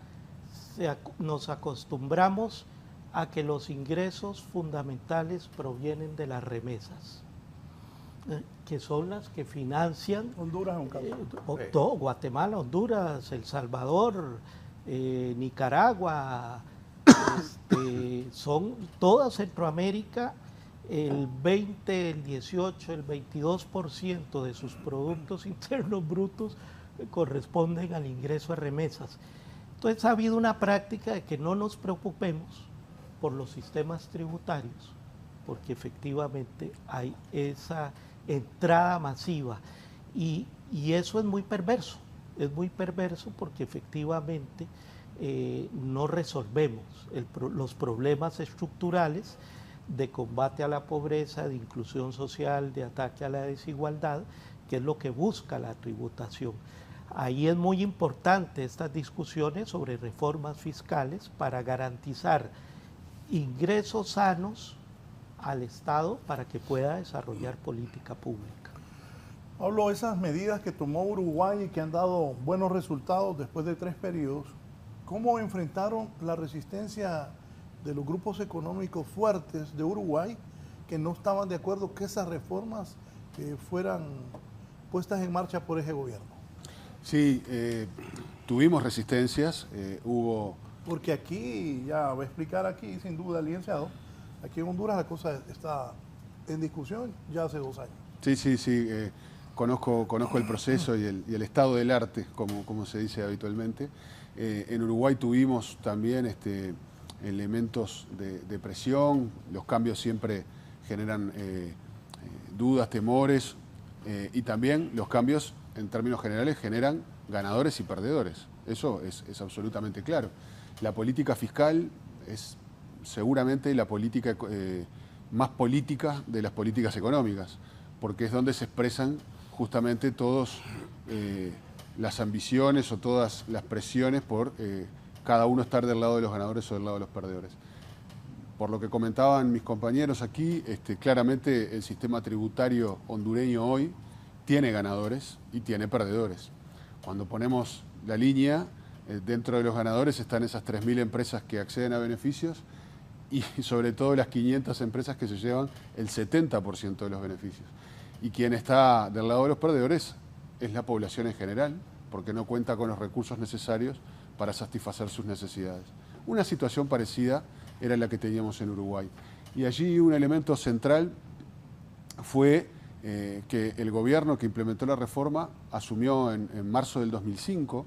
nos acostumbramos a que los ingresos fundamentales provienen de las remesas, que son las que financian Honduras es un caso. todo, Guatemala, Honduras, El Salvador, Nicaragua, son toda Centroamérica. El 20, el 18, el 22% de sus productos internos brutos corresponden al ingreso a remesas. Entonces ha habido una práctica de que no nos preocupemos por los sistemas tributarios, porque efectivamente hay esa entrada masiva y eso es muy perverso porque efectivamente no resolvemos los problemas estructurales de combate a la pobreza, de inclusión social, de ataque a la desigualdad que es lo que busca la tributación. Ahí es muy importante estas discusiones sobre reformas fiscales para garantizar ingresos sanos al Estado para que pueda desarrollar política pública. Pablo, esas medidas que tomó Uruguay y que han dado buenos resultados después de 3 periodos, ¿cómo enfrentaron la resistencia de los grupos económicos fuertes de Uruguay que no estaban de acuerdo que esas reformas fueran puestas en marcha por ese gobierno? Sí, tuvimos resistencias, hubo... Porque aquí, ya voy a explicar aquí, sin duda, licenciado, aquí en Honduras la cosa está en discusión ya hace 2 años. Sí, conozco el proceso y el estado del arte, como se dice habitualmente. En Uruguay tuvimos también elementos de presión, los cambios siempre generan dudas, temores, y también los cambios en términos generales generan ganadores y perdedores. Eso es absolutamente claro. La política fiscal es seguramente la política más política de las políticas económicas, porque es donde se expresan justamente todas las ambiciones o todas las presiones por cada uno estar del lado de los ganadores o del lado de los perdedores. Por lo que comentaban mis compañeros aquí, claramente el sistema tributario hondureño hoy tiene ganadores y tiene perdedores. Cuando ponemos la línea, dentro de los ganadores están esas 3.000 empresas que acceden a beneficios y sobre todo las 500 empresas que se llevan el 70% de los beneficios. Y quien está del lado de los perdedores es la población en general, porque no cuenta con los recursos necesarios para satisfacer sus necesidades. Una situación parecida era la que teníamos en Uruguay. Y allí un elemento central fue que el gobierno que implementó la reforma asumió en marzo del 2005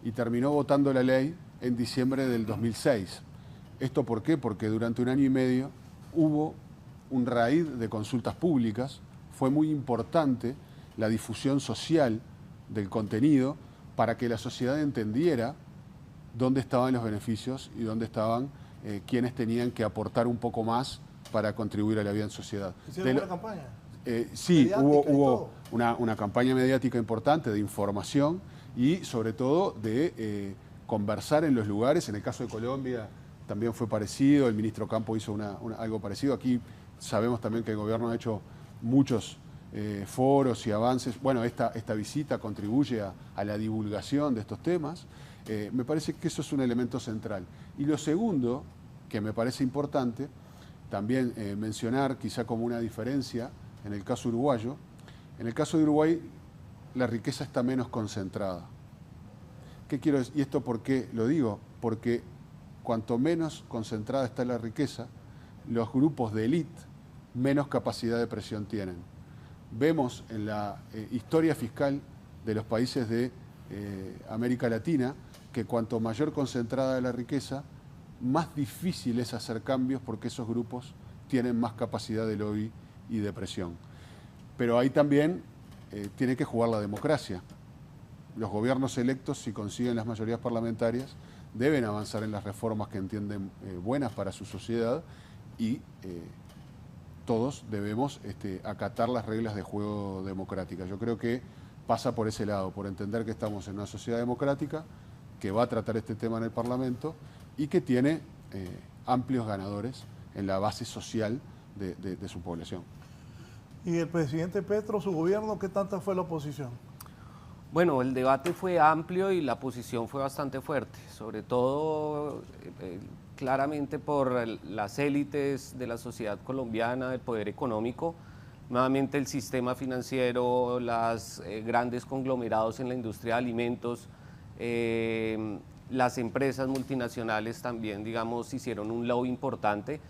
y terminó votando la ley en diciembre del 2006. ¿Esto por qué? Porque durante 1 año y medio hubo un raíz de consultas públicas, fue muy importante la difusión social del contenido para que la sociedad entendiera dónde estaban los beneficios y dónde estaban quienes tenían que aportar un poco más para contribuir a la vida en sociedad. ¿Hicieron una campaña? Sí, hubo una campaña mediática importante de información y sobre todo de conversar en los lugares. En el caso de Colombia también fue parecido, el ministro Campo hizo algo parecido. Aquí sabemos también que el gobierno ha hecho muchos foros y avances. Bueno, esta visita contribuye a la divulgación de estos temas. Me parece que eso es un elemento central. Y lo segundo, que me parece importante, también mencionar quizá como una diferencia en el caso uruguayo. En el caso de Uruguay, la riqueza está menos concentrada. ¿Qué quiero decir? ¿Y esto por qué lo digo? Porque cuanto menos concentrada está la riqueza, los grupos de élite menos capacidad de presión tienen. Vemos en la historia fiscal de los países de América Latina que cuanto mayor concentrada la riqueza, más difícil es hacer cambios porque esos grupos tienen más capacidad de lobby y de presión. Pero ahí también tiene que jugar la democracia. Los gobiernos electos, si consiguen las mayorías parlamentarias, deben avanzar en las reformas que entienden buenas para su sociedad y todos debemos acatar las reglas de juego democráticas. Yo creo que pasa por ese lado, por entender que estamos en una sociedad democrática que va a tratar este tema en el Parlamento y que tiene amplios ganadores en la base social de su población. ¿Y el presidente Petro, su gobierno, qué tanta fue la oposición? Bueno, el debate fue amplio y la posición fue bastante fuerte, sobre todo claramente por las élites de la sociedad colombiana, del poder económico, nuevamente el sistema financiero, los grandes conglomerados en la industria de alimentos, las empresas multinacionales también, digamos, hicieron un lobby importante.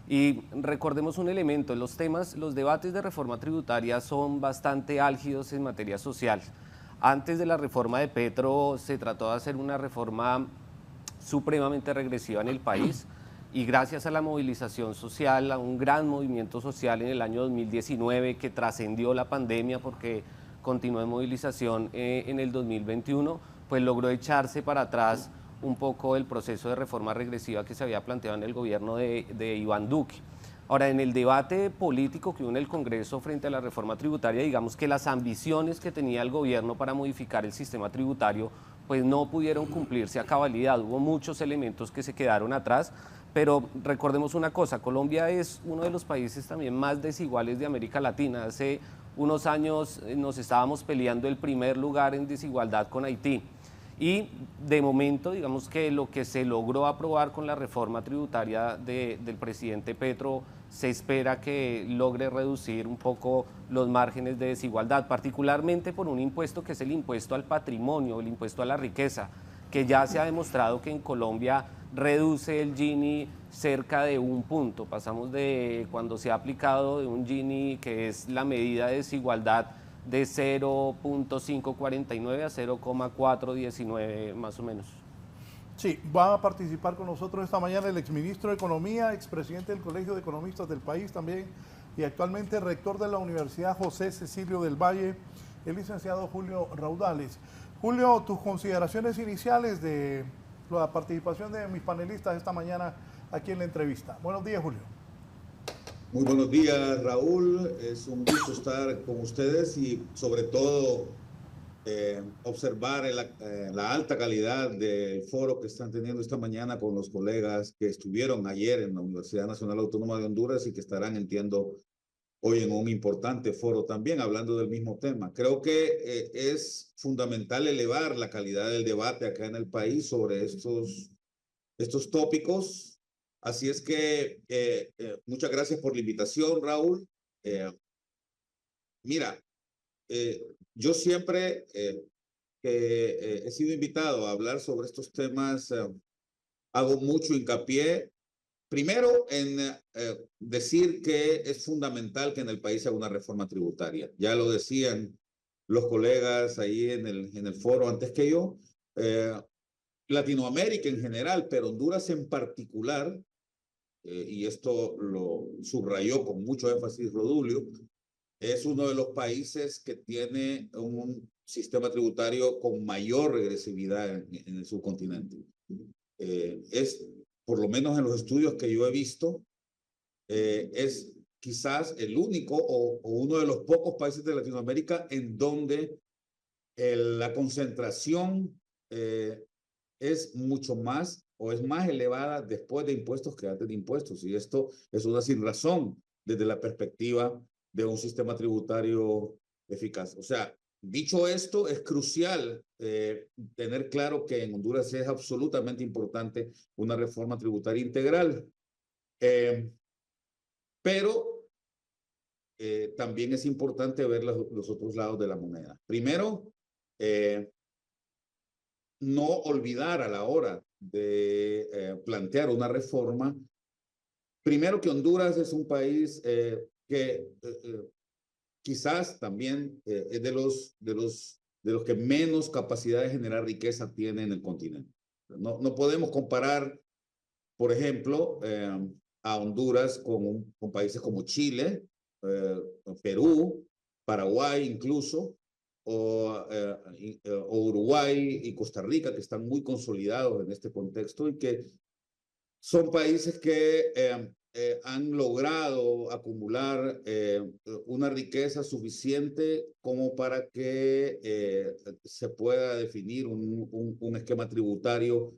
Y recordemos un elemento, los debates de reforma tributaria son bastante álgidos en materia social. Antes de la reforma de Petro se trató de hacer una reforma supremamente regresiva en el país y gracias a la movilización social, a un gran movimiento social en el año 2019 que trascendió la pandemia porque continuó en movilización en el 2021, pues logró echarse para atrás un poco el proceso de reforma regresiva que se había planteado en el gobierno de Iván Duque. Ahora, en el debate político que hubo en el Congreso frente a la reforma tributaria, digamos que las ambiciones que tenía el gobierno para modificar el sistema tributario, pues no pudieron cumplirse a cabalidad. Hubo muchos elementos que se quedaron atrás, pero recordemos una cosa, Colombia es uno de los países también más desiguales de América Latina. Hace unos años nos estábamos peleando el primer lugar en desigualdad con Haití. Y de momento, digamos que lo que se logró aprobar con la reforma tributaria del presidente Petro, se espera que logre reducir un poco los márgenes de desigualdad, particularmente por un impuesto que es el impuesto al patrimonio, el impuesto a la riqueza, que ya se ha demostrado que en Colombia reduce el Gini cerca de 1 punto. Pasamos de cuando se ha aplicado de un Gini, que es la medida de desigualdad, de 0.549 a 0.419 más o menos. Sí, va a participar con nosotros esta mañana el exministro de Economía, expresidente del Colegio de Economistas del país también, y actualmente rector de la Universidad José Cecilio del Valle, el licenciado Julio Raudales. Julio, tus consideraciones iniciales de la participación de mis panelistas esta mañana aquí en la entrevista. Buenos días, Julio. Muy buenos días, Raúl. Es un gusto estar con ustedes y sobre todo observar la alta calidad del foro que están teniendo esta mañana con los colegas que estuvieron ayer en la Universidad Nacional Autónoma de Honduras y que estarán, entiendo, hoy en un importante foro también hablando del mismo tema. Creo que es fundamental elevar la calidad del debate acá en el país sobre estos tópicos. Así es que muchas gracias por la invitación, Raúl. Mira, yo siempre que he sido invitado a hablar sobre estos temas, hago mucho hincapié, primero en decir que es fundamental que en el país haga una reforma tributaria. Ya lo decían los colegas ahí en el foro antes que yo. Latinoamérica en general, pero Honduras en particular, y esto lo subrayó con mucho énfasis Rodulio, es uno de los países que tiene un sistema tributario con mayor regresividad en el subcontinente. Es, por lo menos en los estudios que yo he visto, es quizás el único o uno de los pocos países de Latinoamérica en donde la concentración es mucho más o es más elevada después de impuestos que antes de impuestos. Y esto es una sinrazón desde la perspectiva de un sistema tributario eficaz. O sea, dicho esto, es crucial tener claro que en Honduras es absolutamente importante una reforma tributaria integral. Pero también es importante ver los otros lados de la moneda. Primero, no olvidar a la hora de plantear una reforma, primero que Honduras es un país que quizás también es de los que menos capacidad de generar riqueza tiene en el continente. No podemos comparar, por ejemplo, a Honduras con países como Chile, Perú, Paraguay incluso, o Uruguay y Costa Rica, que están muy consolidados en este contexto y que son países que han logrado acumular una riqueza suficiente como para que se pueda definir un esquema tributario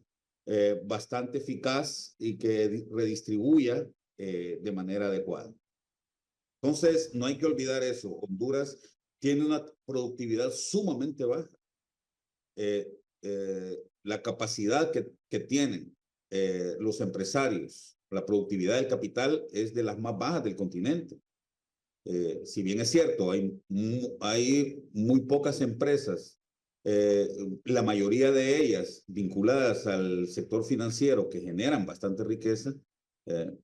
bastante eficaz y que redistribuya de manera adecuada. Entonces, no hay que olvidar eso. Honduras tiene una productividad sumamente baja. La capacidad que tienen los empresarios, la productividad del capital es de las más bajas del continente. Si bien es cierto, hay muy pocas empresas, la mayoría de ellas vinculadas al sector financiero que generan bastante riqueza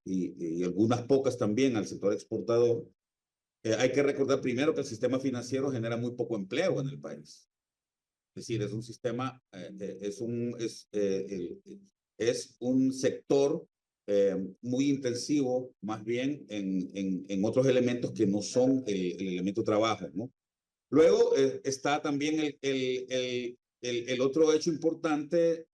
y algunas pocas también al sector exportador. Hay que recordar primero que el sistema financiero genera muy poco empleo en el país. Es decir, es un sistema, es un sector muy intensivo, más bien en otros elementos que no son el elemento trabajo, ¿no? Luego está también el otro hecho importante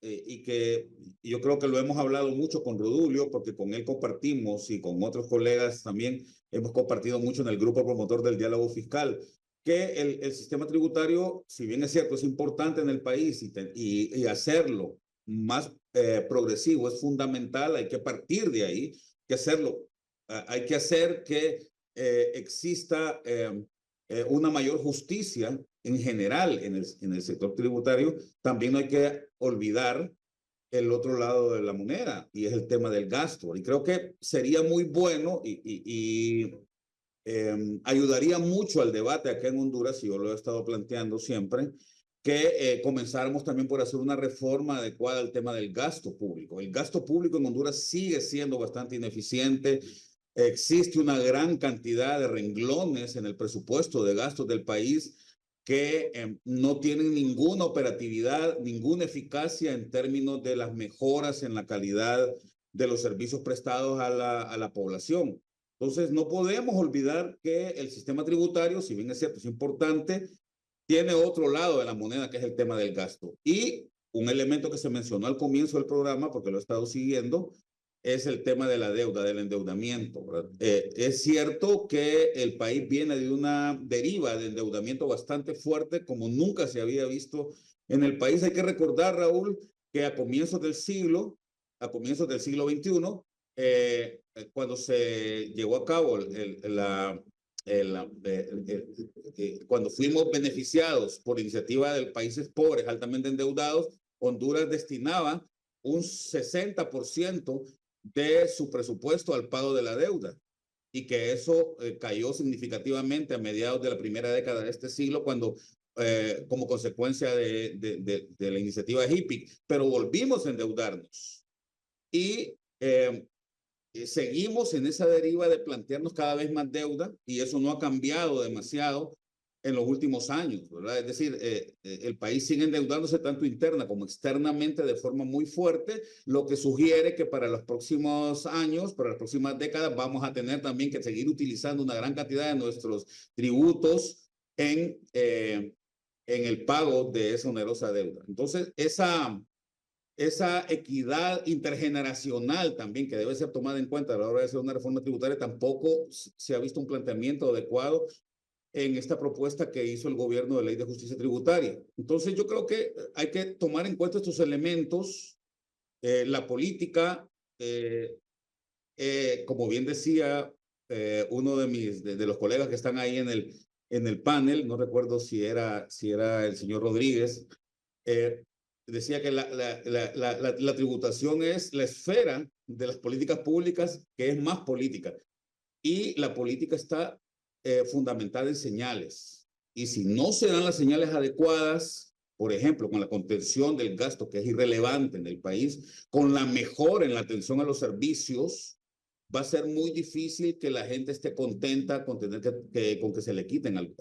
y que yo creo que lo hemos hablado mucho con Rodulio, porque con él compartimos y con otros colegas también hemos compartido mucho en el grupo promotor del diálogo fiscal, que el sistema tributario, si bien es cierto, es importante en el país y hacerlo más progresivo es fundamental, hay que partir de ahí, que hacerlo, hay que hacer que exista una mayor justicia en general en el sector tributario. También no hay que olvidar el otro lado de la moneda, y es el tema del gasto. Y creo que sería muy bueno y ayudaría mucho al debate acá en Honduras, y yo lo he estado planteando siempre, que comenzáramos también por hacer una reforma adecuada al tema del gasto público. El gasto público en Honduras sigue siendo bastante ineficiente. Existe una gran cantidad de renglones en el presupuesto de gastos del país que no tienen ninguna operatividad, ninguna eficacia en términos de las mejoras en la calidad de los servicios prestados a la población. Entonces, no podemos olvidar que el sistema tributario, si bien es cierto, es importante, tiene otro lado de la moneda, que es el tema del gasto. Y un elemento que se mencionó al comienzo del programa, porque lo he estado siguiendo, es el tema de la deuda, del endeudamiento. Es cierto que el país viene de una deriva de endeudamiento bastante fuerte, como nunca se había visto en el país. Hay que recordar, Raúl, que a comienzos del siglo XXI, cuando se llevó a cabo cuando fuimos beneficiados por iniciativa de países pobres altamente endeudados, Honduras destinaba un 60% de su presupuesto al pago de la deuda, y que eso cayó significativamente a mediados de la primera década de este siglo, cuando como consecuencia de la iniciativa HIPIC, pero volvimos a endeudarnos y seguimos en esa deriva de plantearnos cada vez más deuda, y eso no ha cambiado demasiado en los últimos años, ¿verdad? Es decir, el país sigue endeudándose tanto interna como externamente de forma muy fuerte, lo que sugiere que para los próximos años, para las próximas décadas, vamos a tener también que seguir utilizando una gran cantidad de nuestros tributos en el pago de esa onerosa deuda. Entonces, esa equidad intergeneracional también, que debe ser tomada en cuenta a la hora de hacer una reforma tributaria, tampoco se ha visto un planteamiento adecuado en esta propuesta que hizo el gobierno de ley de justicia tributaria. Entonces yo creo que hay que tomar en cuenta estos elementos. La política, como bien decía uno de los colegas que están ahí en el panel, no recuerdo si era el señor Rodríguez, decía que la tributación es la esfera de las políticas públicas que es más política, y la política está fundamentada en señales, y si no se dan las señales adecuadas, por ejemplo, con la contención del gasto, que es irrelevante en el país, con la mejora en la atención a los servicios, va a ser muy difícil que la gente esté contenta con tener con que se le quiten,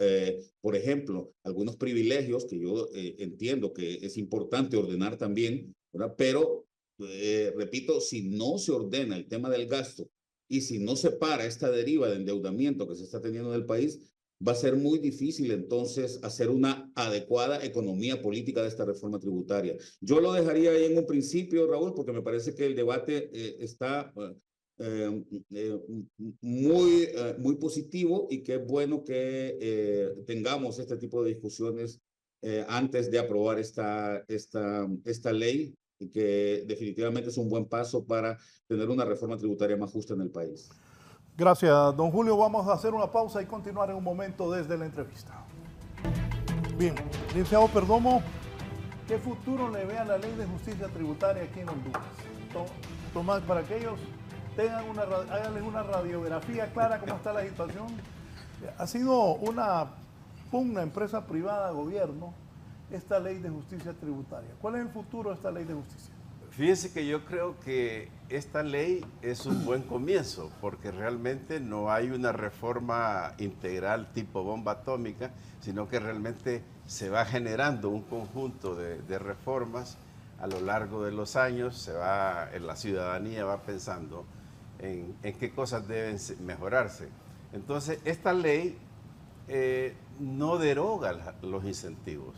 por ejemplo, algunos privilegios que yo entiendo que es importante ordenar también, ¿verdad? Pero, repito, si no se ordena el tema del gasto y si no se para esta deriva de endeudamiento que se está teniendo en el país, va a ser muy difícil entonces hacer una adecuada economía política de esta reforma tributaria. Yo lo dejaría ahí en un principio, Raúl, porque me parece que el debate está muy positivo, y que es bueno que tengamos este tipo de discusiones antes de aprobar esta ley, y que definitivamente es un buen paso para tener una reforma tributaria más justa en el país. Gracias, don Julio. Vamos a hacer una pausa y continuar en un momento desde la entrevista. Bien, licenciado Perdomo, ¿qué futuro le ve a la ley de justicia tributaria aquí en Honduras? Tomás, para que ellos háganles una radiografía clara cómo está la situación. Ha sido una pugna empresa privada, gobierno, esta ley de justicia tributaria. ¿Cuál es el futuro de esta ley de justicia? Fíjense que yo creo que esta ley es un buen comienzo, porque realmente no hay una reforma integral tipo bomba atómica, sino que realmente se va generando un conjunto de reformas a lo largo de los años. La ciudadanía va pensando en qué cosas deben mejorarse. Entonces, esta ley no deroga los incentivos.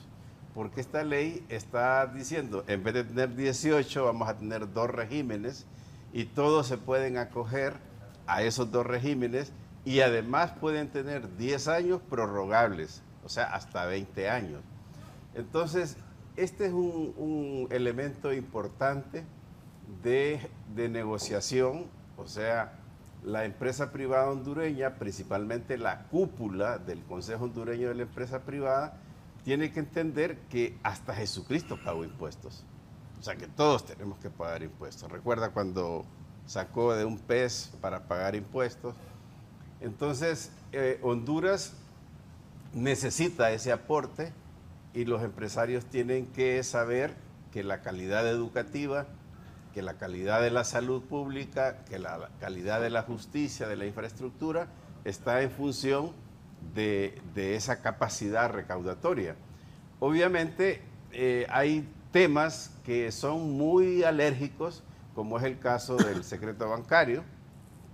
porque esta ley está diciendo, en vez de tener 18, vamos a tener 2 regímenes y todos se pueden acoger a esos 2 regímenes y además pueden tener 10 años prorrogables, o sea, hasta 20 años. Entonces, este es un elemento importante de negociación, o sea, la empresa privada hondureña, principalmente la cúpula del Consejo Hondureño de la Empresa Privada, tiene que entender que hasta Jesucristo pagó impuestos. O sea, que todos tenemos que pagar impuestos. Recuerda cuando sacó de un pez para pagar impuestos. Entonces, Honduras necesita ese aporte y los empresarios tienen que saber que la calidad educativa, que la calidad de la salud pública, que la calidad de la justicia, de la infraestructura, está en función de esa capacidad recaudatoria. Obviamente hay temas que son muy alérgicos, como es el caso del secreto bancario,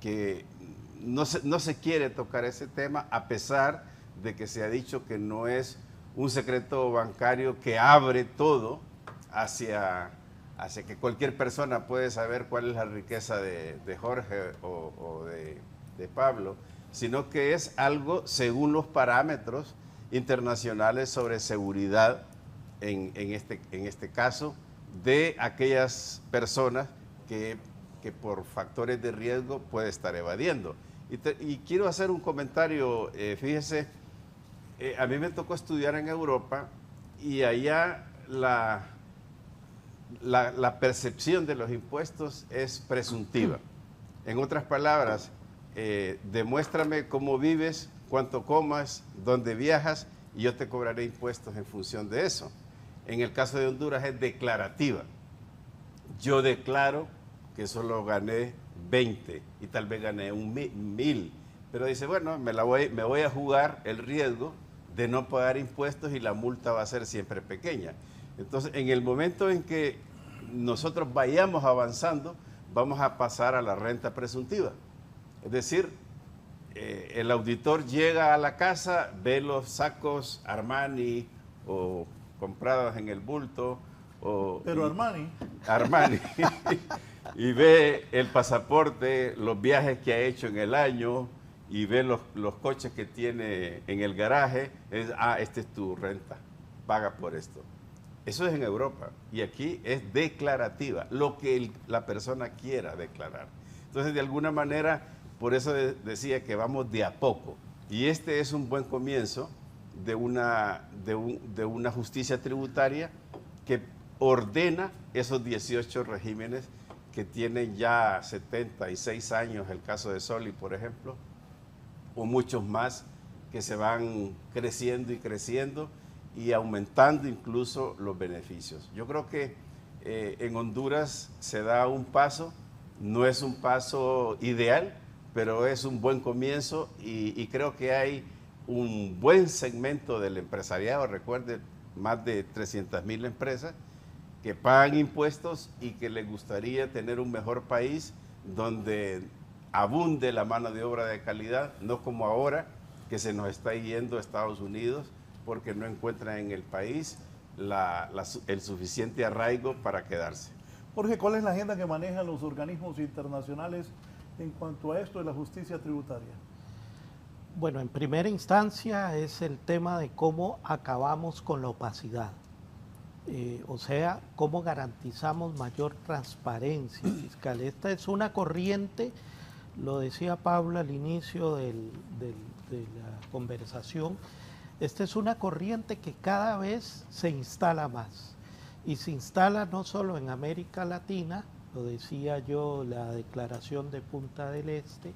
que no se quiere tocar ese tema, a pesar de que se ha dicho que no es un secreto bancario que abre todo hacia que cualquier persona puede saber cuál es la riqueza de Jorge o de Pablo, sino que es algo según los parámetros internacionales sobre seguridad, en este caso, de aquellas personas que por factores de riesgo puede estar evadiendo. Y quiero hacer un comentario, fíjese, a mí me tocó estudiar en Europa y allá la percepción de los impuestos es presuntiva. En otras palabras, demuéstrame cómo vives, cuánto comas, dónde viajas y yo te cobraré impuestos en función de eso. En el caso de Honduras es declarativa. Yo declaro que solo gané 20 y tal vez gané 1,000, pero dice, bueno, me voy a jugar el riesgo de no pagar impuestos y la multa va a ser siempre pequeña. Entonces, en el momento en que nosotros vayamos avanzando, vamos a pasar a la renta presuntiva. Es decir, el auditor llega a la casa, ve los sacos Armani o comprados en el bulto. Pero Armani. Armani. Y ve el pasaporte, los viajes que ha hecho en el año y ve los coches que tiene en el garaje. Esta es tu renta, paga por esto. Eso es en Europa y aquí es declarativa, lo que la persona quiera declarar. Entonces, de alguna manera, por eso decía que vamos de a poco. Y este es un buen comienzo de una justicia tributaria que ordena esos 18 regímenes que tienen ya 76 años, el caso de Soli, por ejemplo, o muchos más que se van creciendo y creciendo y aumentando incluso los beneficios. Yo creo que en Honduras se da un paso, no es un paso ideal, pero es un buen comienzo y creo que hay un buen segmento del empresariado, recuerde, más de 300,000 empresas que pagan impuestos y que les gustaría tener un mejor país donde abunde la mano de obra de calidad, no como ahora que se nos está yendo a Estados Unidos porque no encuentran en el país el suficiente arraigo para quedarse. Jorge, ¿cuál es la agenda que manejan los organismos internacionales en cuanto a esto de la justicia tributaria? Bueno, en primera instancia es el tema de cómo acabamos con la opacidad. O sea, cómo garantizamos mayor transparencia fiscal. Esta es una corriente, lo decía Pablo al inicio de la conversación, esta es una corriente que cada vez se instala más y se instala no solo en América Latina, lo decía yo, la declaración de Punta del Este,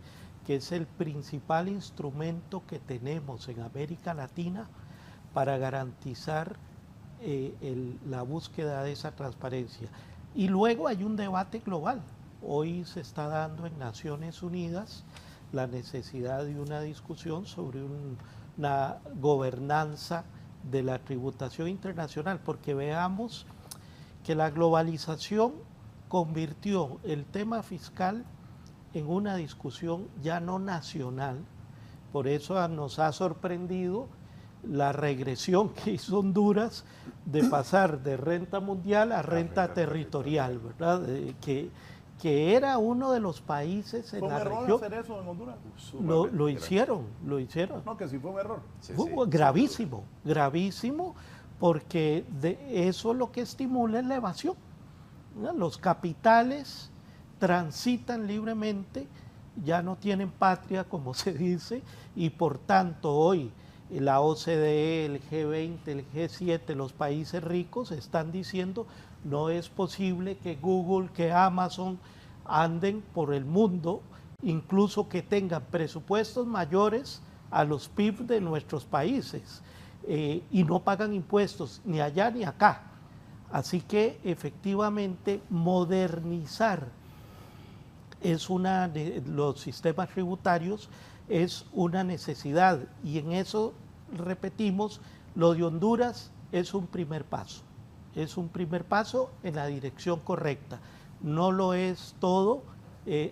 que es el principal instrumento que tenemos en América Latina para garantizar la búsqueda de esa transparencia. Y luego hay un debate global. Hoy se está dando en Naciones Unidas la necesidad de una discusión sobre una gobernanza de la tributación internacional, porque veamos que la globalización convirtió el tema fiscal en una discusión ya no nacional. Por eso nos ha sorprendido la regresión que hizo Honduras de pasar de renta mundial a renta territorial, ¿verdad? Que era uno de los países en la región. ¿Fue un error hacer eso en Honduras? Lo hicieron. No, que sí fue un error. Sí, Gravísimo, gravísimo, porque eso lo que estimula es la evasión, ¿no? Los capitales transitan libremente, ya no tienen patria, como se dice, y por tanto hoy la OCDE, el G20, el G7, los países ricos están diciendo no es posible que Google, que Amazon anden por el mundo, incluso que tengan presupuestos mayores a los PIB de nuestros países y no pagan impuestos ni allá ni acá. Así que efectivamente modernizar los sistemas tributarios es una necesidad, y en eso repetimos, lo de Honduras es un primer paso en la dirección correcta. No lo es todo,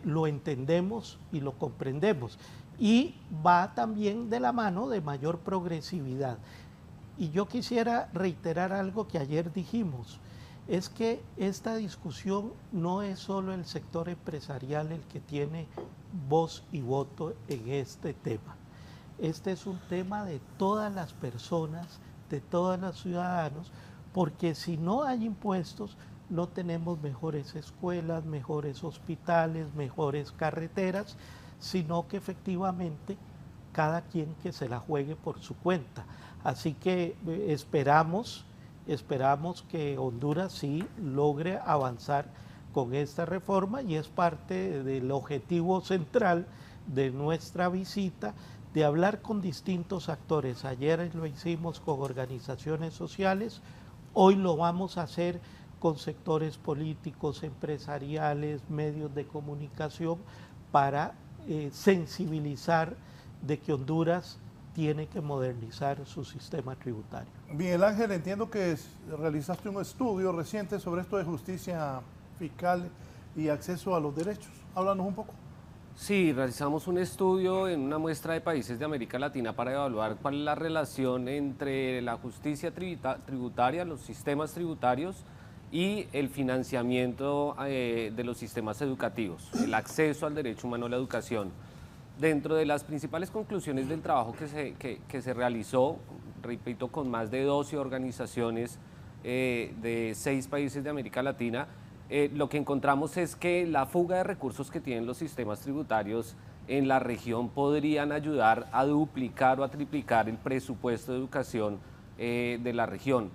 lo entendemos y lo comprendemos, y va también de la mano de mayor progresividad. Y yo quisiera reiterar algo que ayer dijimos, es que esta discusión no es solo el sector empresarial el que tiene voz y voto en este tema. Este es un tema de todas las personas, de todos los ciudadanos, porque si no hay impuestos, no tenemos mejores escuelas, mejores hospitales, mejores carreteras, sino que efectivamente cada quien que se la juegue por su cuenta. Así que esperamos que Honduras sí logre avanzar con esta reforma, y es parte del objetivo central de nuestra visita, de hablar con distintos actores. Ayer lo hicimos con organizaciones sociales, hoy lo vamos a hacer con sectores políticos, empresariales, medios de comunicación, para sensibilizar de que Honduras tiene que modernizar su sistema tributario. Miguel Ángel, entiendo que realizaste un estudio reciente sobre esto de justicia fiscal y acceso a los derechos. Háblanos un poco. Sí, realizamos un estudio en una muestra de países de América Latina para evaluar cuál es la relación entre la justicia tributaria, los sistemas tributarios y el financiamiento de los sistemas educativos, el acceso al derecho humano a la educación. Dentro de las principales conclusiones del trabajo que se realizó, repito, con más de 12 organizaciones de 6 países de América Latina, lo que encontramos es que la fuga de recursos que tienen los sistemas tributarios en la región podrían ayudar a duplicar o a triplicar el presupuesto de educación de la región.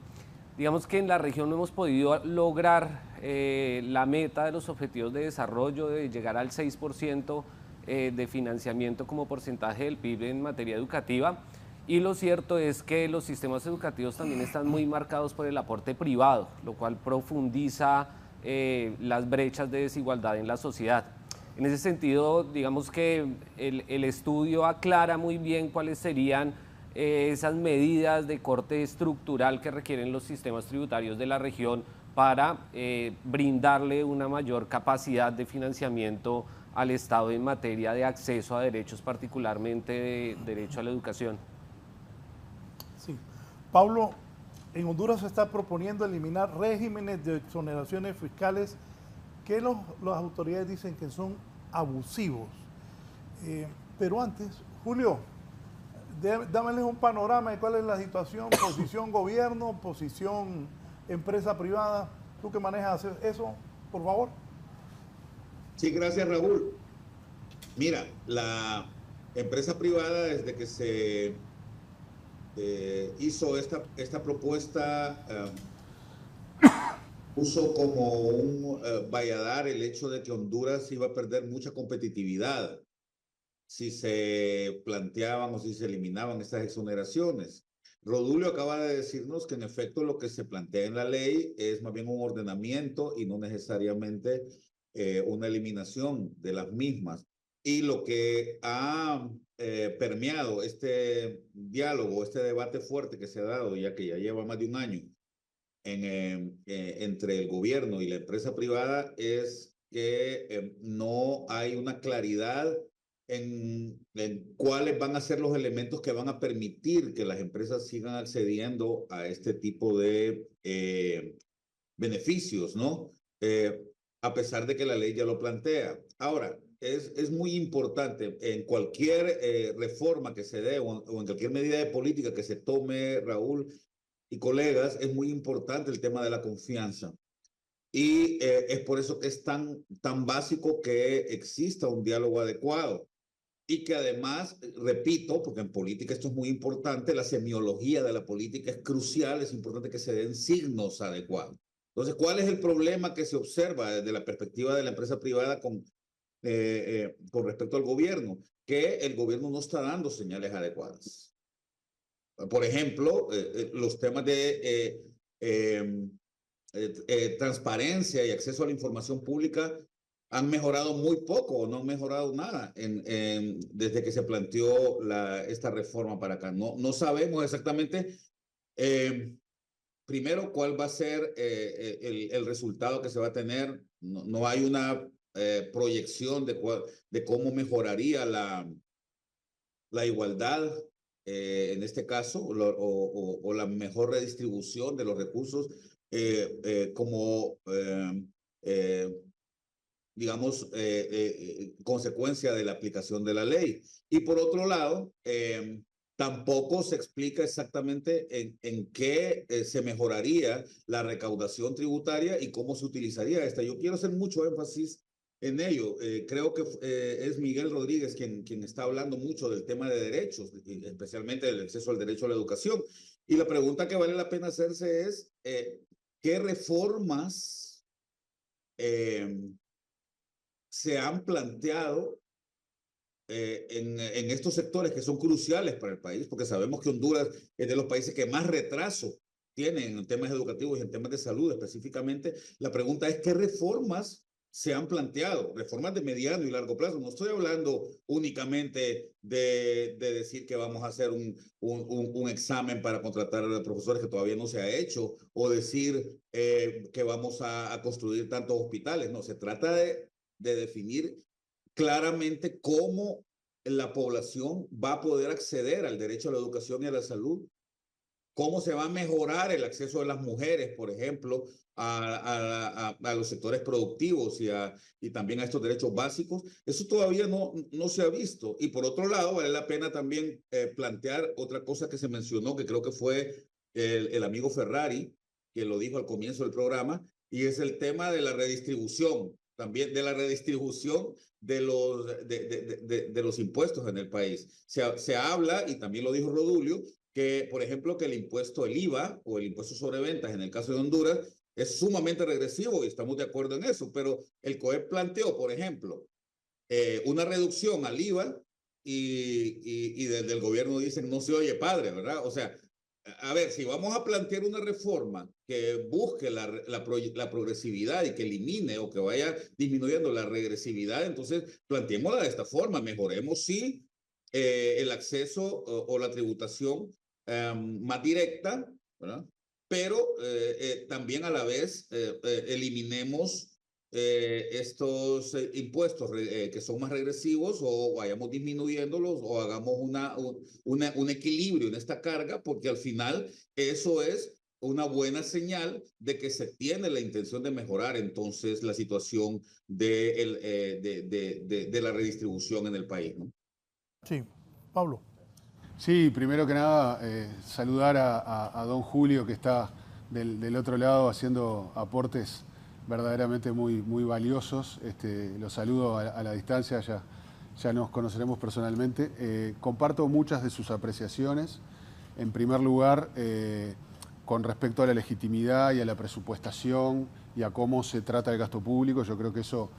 Digamos que en la región no hemos podido lograr la meta de los objetivos de desarrollo de llegar al 6% de financiamiento como porcentaje del PIB en materia educativa, y lo cierto es que los sistemas educativos también están muy marcados por el aporte privado, lo cual profundiza las brechas de desigualdad en la sociedad. En ese sentido, digamos que el estudio aclara muy bien cuáles serían esas medidas de corte estructural que requieren los sistemas tributarios de la región para brindarle una mayor capacidad de financiamiento al Estado en materia de acceso a derechos, particularmente de derecho a la educación. Sí. Pablo, en Honduras se está proponiendo eliminar regímenes de exoneraciones fiscales que las autoridades dicen que son abusivos. Pero antes, Julio, dámeles un panorama de cuál es la situación, posición gobierno, posición empresa privada. Tú que manejas eso, por favor. Sí, gracias, Raúl. Mira, la empresa privada, desde que se hizo esta propuesta, puso como un valladar el hecho de que Honduras iba a perder mucha competitividad si se planteaban o si se eliminaban estas exoneraciones. Rodulio acaba de decirnos que en efecto lo que se plantea en la ley es más bien un ordenamiento y no necesariamente una eliminación de las mismas. Y lo que ha permeado este diálogo, este debate fuerte que se ha dado, ya que ya lleva más de un año entre el gobierno y la empresa privada, es que no hay una claridad en cuáles van a ser los elementos que van a permitir que las empresas sigan accediendo a este tipo de beneficios, ¿no? A pesar de que la ley ya lo plantea. Ahora, es muy importante en cualquier reforma que se dé o en cualquier medida de política que se tome, Raúl y colegas, es muy importante el tema de la confianza. Y es por eso que es tan básico que exista un diálogo adecuado. Y que además, repito, porque en política esto es muy importante, la semiología de la política es crucial, es importante que se den signos adecuados. Entonces, ¿cuál es el problema que se observa desde la perspectiva de la empresa privada con respecto al gobierno? Que el gobierno no está dando señales adecuadas. Por ejemplo, los temas de transparencia y acceso a la información pública han mejorado muy poco o no han mejorado nada desde que se planteó esta reforma para acá. No sabemos exactamente, primero, cuál va a ser el resultado que se va a tener. No hay una proyección de cómo mejoraría la igualdad, en este caso, o la mejor redistribución de los recursos como digamos, consecuencia de la aplicación de la ley. Y por otro lado, tampoco se explica exactamente en qué se mejoraría la recaudación tributaria y cómo se utilizaría esta. Yo quiero hacer mucho énfasis en ello. Creo que es Miguel Rodríguez quien está hablando mucho del tema de derechos, especialmente del acceso al derecho a la educación. Y la pregunta que vale la pena hacerse es, ¿qué reformas se han planteado en estos sectores que son cruciales para el país? Porque sabemos que Honduras es de los países que más retraso tienen en temas educativos y en temas de salud específicamente. La pregunta es, ¿qué reformas se han planteado? Reformas de mediano y largo plazo. No estoy hablando únicamente de decir que vamos a hacer un examen para contratar a profesores que todavía no se ha hecho, o decir que vamos a construir tantos hospitales. No, se trata de definir claramente cómo la población va a poder acceder al derecho a la educación y a la salud, cómo se va a mejorar el acceso de las mujeres, por ejemplo, a los sectores productivos y también a estos derechos básicos. Eso todavía no se ha visto. Y por otro lado, vale la pena también plantear otra cosa que se mencionó, que creo que fue el amigo Ferrari, que lo dijo al comienzo del programa, y es el tema de la redistribución, también de la redistribución de los impuestos en el país. Se habla, y también lo dijo Rodulio, que, por ejemplo, que el impuesto, el IVA o el impuesto sobre ventas, en el caso de Honduras, es sumamente regresivo y estamos de acuerdo en eso, pero el COEP planteó, por ejemplo, una reducción al IVA y desde el gobierno dicen no se oye padre, ¿verdad? O sea, a ver, si vamos a plantear una reforma que busque la progresividad y que elimine o que vaya disminuyendo la regresividad, entonces planteémosla de esta forma, mejoremos sí el acceso o la tributación más directa, ¿verdad? Pero también a la vez eliminemos estos impuestos que son más regresivos, o vayamos disminuyéndolos, o hagamos un equilibrio en esta carga, porque al final eso es una buena señal de que se tiene la intención de mejorar entonces la situación de la redistribución en el país, ¿no? Sí, Pablo. Sí, primero que nada, saludar a don Julio, que está del otro lado haciendo aportes verdaderamente muy valiosos. Lo saludo a la distancia, ya nos conoceremos personalmente. Comparto muchas de sus apreciaciones. En primer lugar, con respecto a la legitimidad y a la presupuestación y a cómo se trata el gasto público, yo creo que eso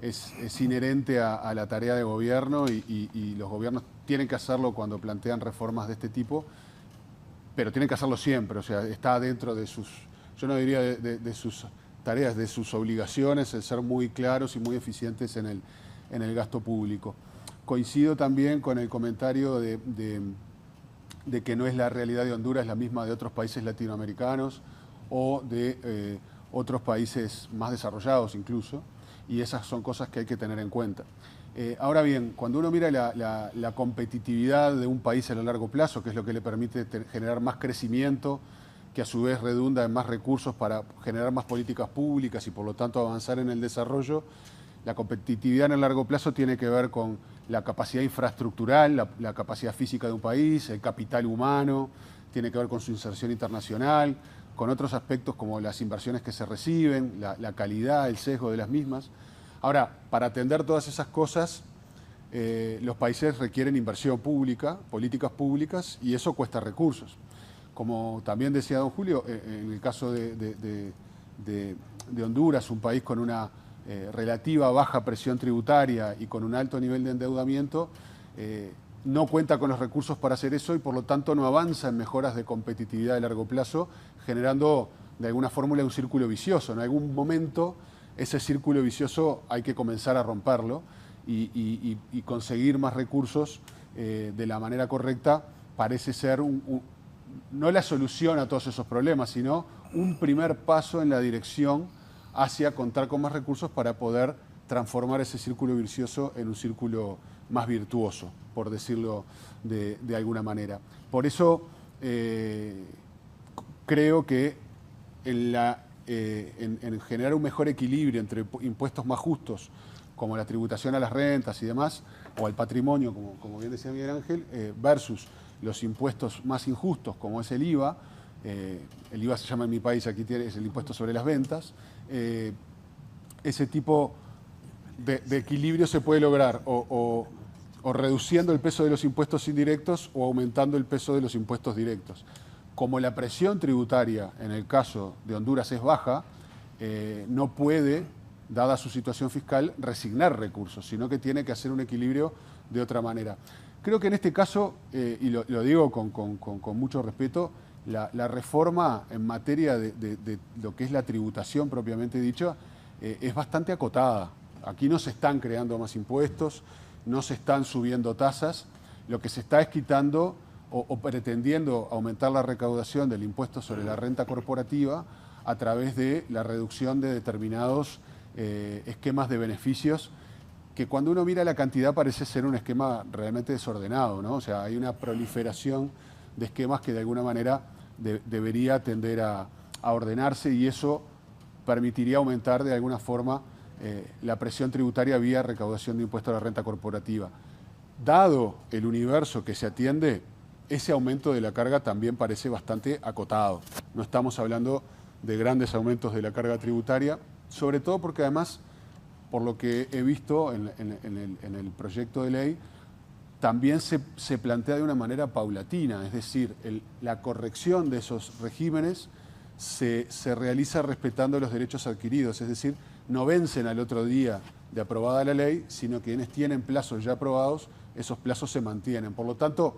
es inherente a la tarea de gobierno y los gobiernos tienen que hacerlo cuando plantean reformas de este tipo, pero tienen que hacerlo siempre, o sea, está dentro de sus, yo no diría de sus tareas, de sus obligaciones, el ser muy claros y muy eficientes en el gasto público. Coincido también con el comentario de que no es la realidad de Honduras la misma de otros países latinoamericanos o de otros países más desarrollados incluso, y esas son cosas que hay que tener en cuenta. Ahora bien, cuando uno mira la competitividad de un país a lo largo plazo, que es lo que le permite generar más crecimiento, que a su vez redunda en más recursos para generar más políticas públicas y por lo tanto avanzar en el desarrollo, la competitividad en el largo plazo tiene que ver con la capacidad infraestructural, la capacidad física de un país, el capital humano, tiene que ver con su inserción internacional, con otros aspectos como las inversiones que se reciben, la calidad, el sesgo de las mismas. Ahora, para atender todas esas cosas, los países requieren inversión pública, políticas públicas, y eso cuesta recursos. Como también decía don Julio, en el caso de Honduras, un país con una relativa baja presión tributaria y con un alto nivel de endeudamiento, no cuenta con los recursos para hacer eso y por lo tanto no avanza en mejoras de competitividad de largo plazo, generando de alguna fórmula un círculo vicioso. En algún momento ese círculo vicioso hay que comenzar a romperlo y conseguir más recursos de la manera correcta parece ser no la solución a todos esos problemas, sino un primer paso en la dirección hacia contar con más recursos para poder transformar ese círculo vicioso en un círculo más virtuoso, por decirlo de alguna manera. Por eso creo que en generar un mejor equilibrio entre impuestos más justos, como la tributación a las rentas y demás, o al patrimonio, como bien decía Miguel Ángel, versus los impuestos más injustos, como es el IVA. El IVA se llama en mi país, aquí es el impuesto sobre las ventas. Ese tipo de equilibrio se puede lograr o reduciendo el peso de los impuestos indirectos o aumentando el peso de los impuestos directos. Como la presión tributaria en el caso de Honduras es baja, no puede, dada su situación fiscal, resignar recursos, sino que tiene que hacer un equilibrio de otra manera. Creo que en este caso, y lo digo con mucho respeto, la reforma en materia de lo que es la tributación propiamente dicha es bastante acotada. Aquí no se están creando más impuestos, no se están subiendo tasas, lo que se está es quitando o pretendiendo aumentar la recaudación del impuesto sobre la renta corporativa a través de la reducción de determinados esquemas de beneficios, que cuando uno mira la cantidad parece ser un esquema realmente desordenado, ¿no? O sea, hay una proliferación de esquemas que de alguna manera debería tender a ordenarse y eso permitiría aumentar de alguna forma la presión tributaria vía recaudación de impuestos a la renta corporativa. Dado el universo que se atiende, ese aumento de la carga también parece bastante acotado. No estamos hablando de grandes aumentos de la carga tributaria, sobre todo porque además, por lo que he visto en el proyecto de ley, también se plantea de una manera paulatina, es decir, la corrección de esos regímenes se realiza respetando los derechos adquiridos, es decir, no vencen al otro día de aprobada la ley, sino que quienes tienen plazos ya aprobados, esos plazos se mantienen. Por lo tanto,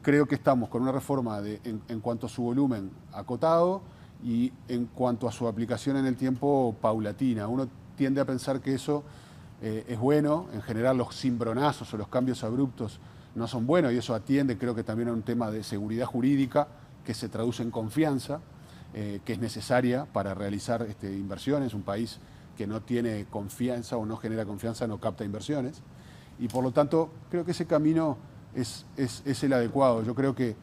creo que estamos con una reforma en cuanto a su volumen acotado y en cuanto a su aplicación en el tiempo paulatina. Uno tiende a pensar que eso es bueno, en general los cimbronazos o los cambios abruptos no son buenos y eso atiende creo que también a un tema de seguridad jurídica que se traduce en confianza, que es necesaria para realizar inversiones. Un país que no tiene confianza o no genera confianza no capta inversiones y por lo tanto creo que ese camino es el adecuado. Yo creo que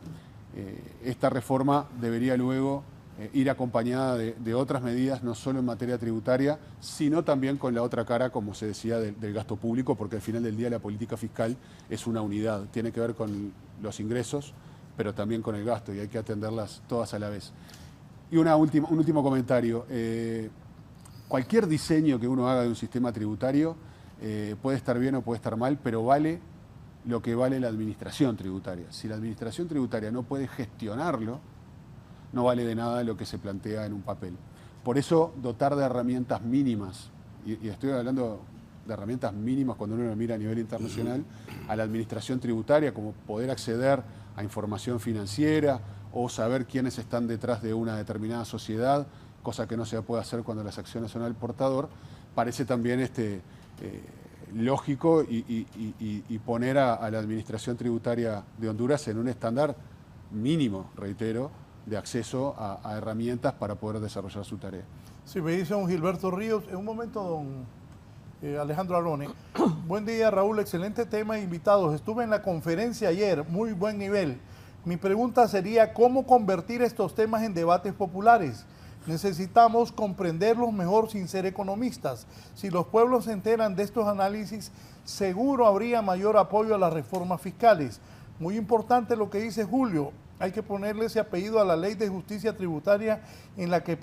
esta reforma debería luego ir acompañada de otras medidas, no solo en materia tributaria, sino también con la otra cara, como se decía, del gasto público, porque al final del día la política fiscal es una unidad, tiene que ver con los ingresos, pero también con el gasto, y hay que atenderlas todas a la vez. Y un último comentario. Cualquier diseño que uno haga de un sistema tributario puede estar bien o puede estar mal, pero vale lo que vale la administración tributaria. Si la administración tributaria no puede gestionarlo, no vale de nada lo que se plantea en un papel. Por eso, dotar de herramientas mínimas, y estoy hablando de herramientas mínimas cuando uno lo mira a nivel internacional, a la administración tributaria, como poder acceder a información financiera o saber quiénes están detrás de una determinada sociedad, cosa que no se puede hacer cuando las acciones son al portador, parece también lógico y poner a la administración tributaria de Honduras en un estándar mínimo, reitero, de acceso a herramientas para poder desarrollar su tarea. Si me dice don Gilberto Ríos, en un momento Alejandro Arone. Buen día, Raúl, excelente tema e invitados. Estuve en la conferencia ayer, muy buen nivel. Mi pregunta sería, ¿cómo convertir estos temas en debates populares? Necesitamos comprenderlos mejor sin ser economistas. Si los pueblos se enteran de estos análisis, seguro habría mayor apoyo a las reformas fiscales. Muy importante lo que dice Julio, hay que ponerle ese apellido a la ley de justicia tributaria en la que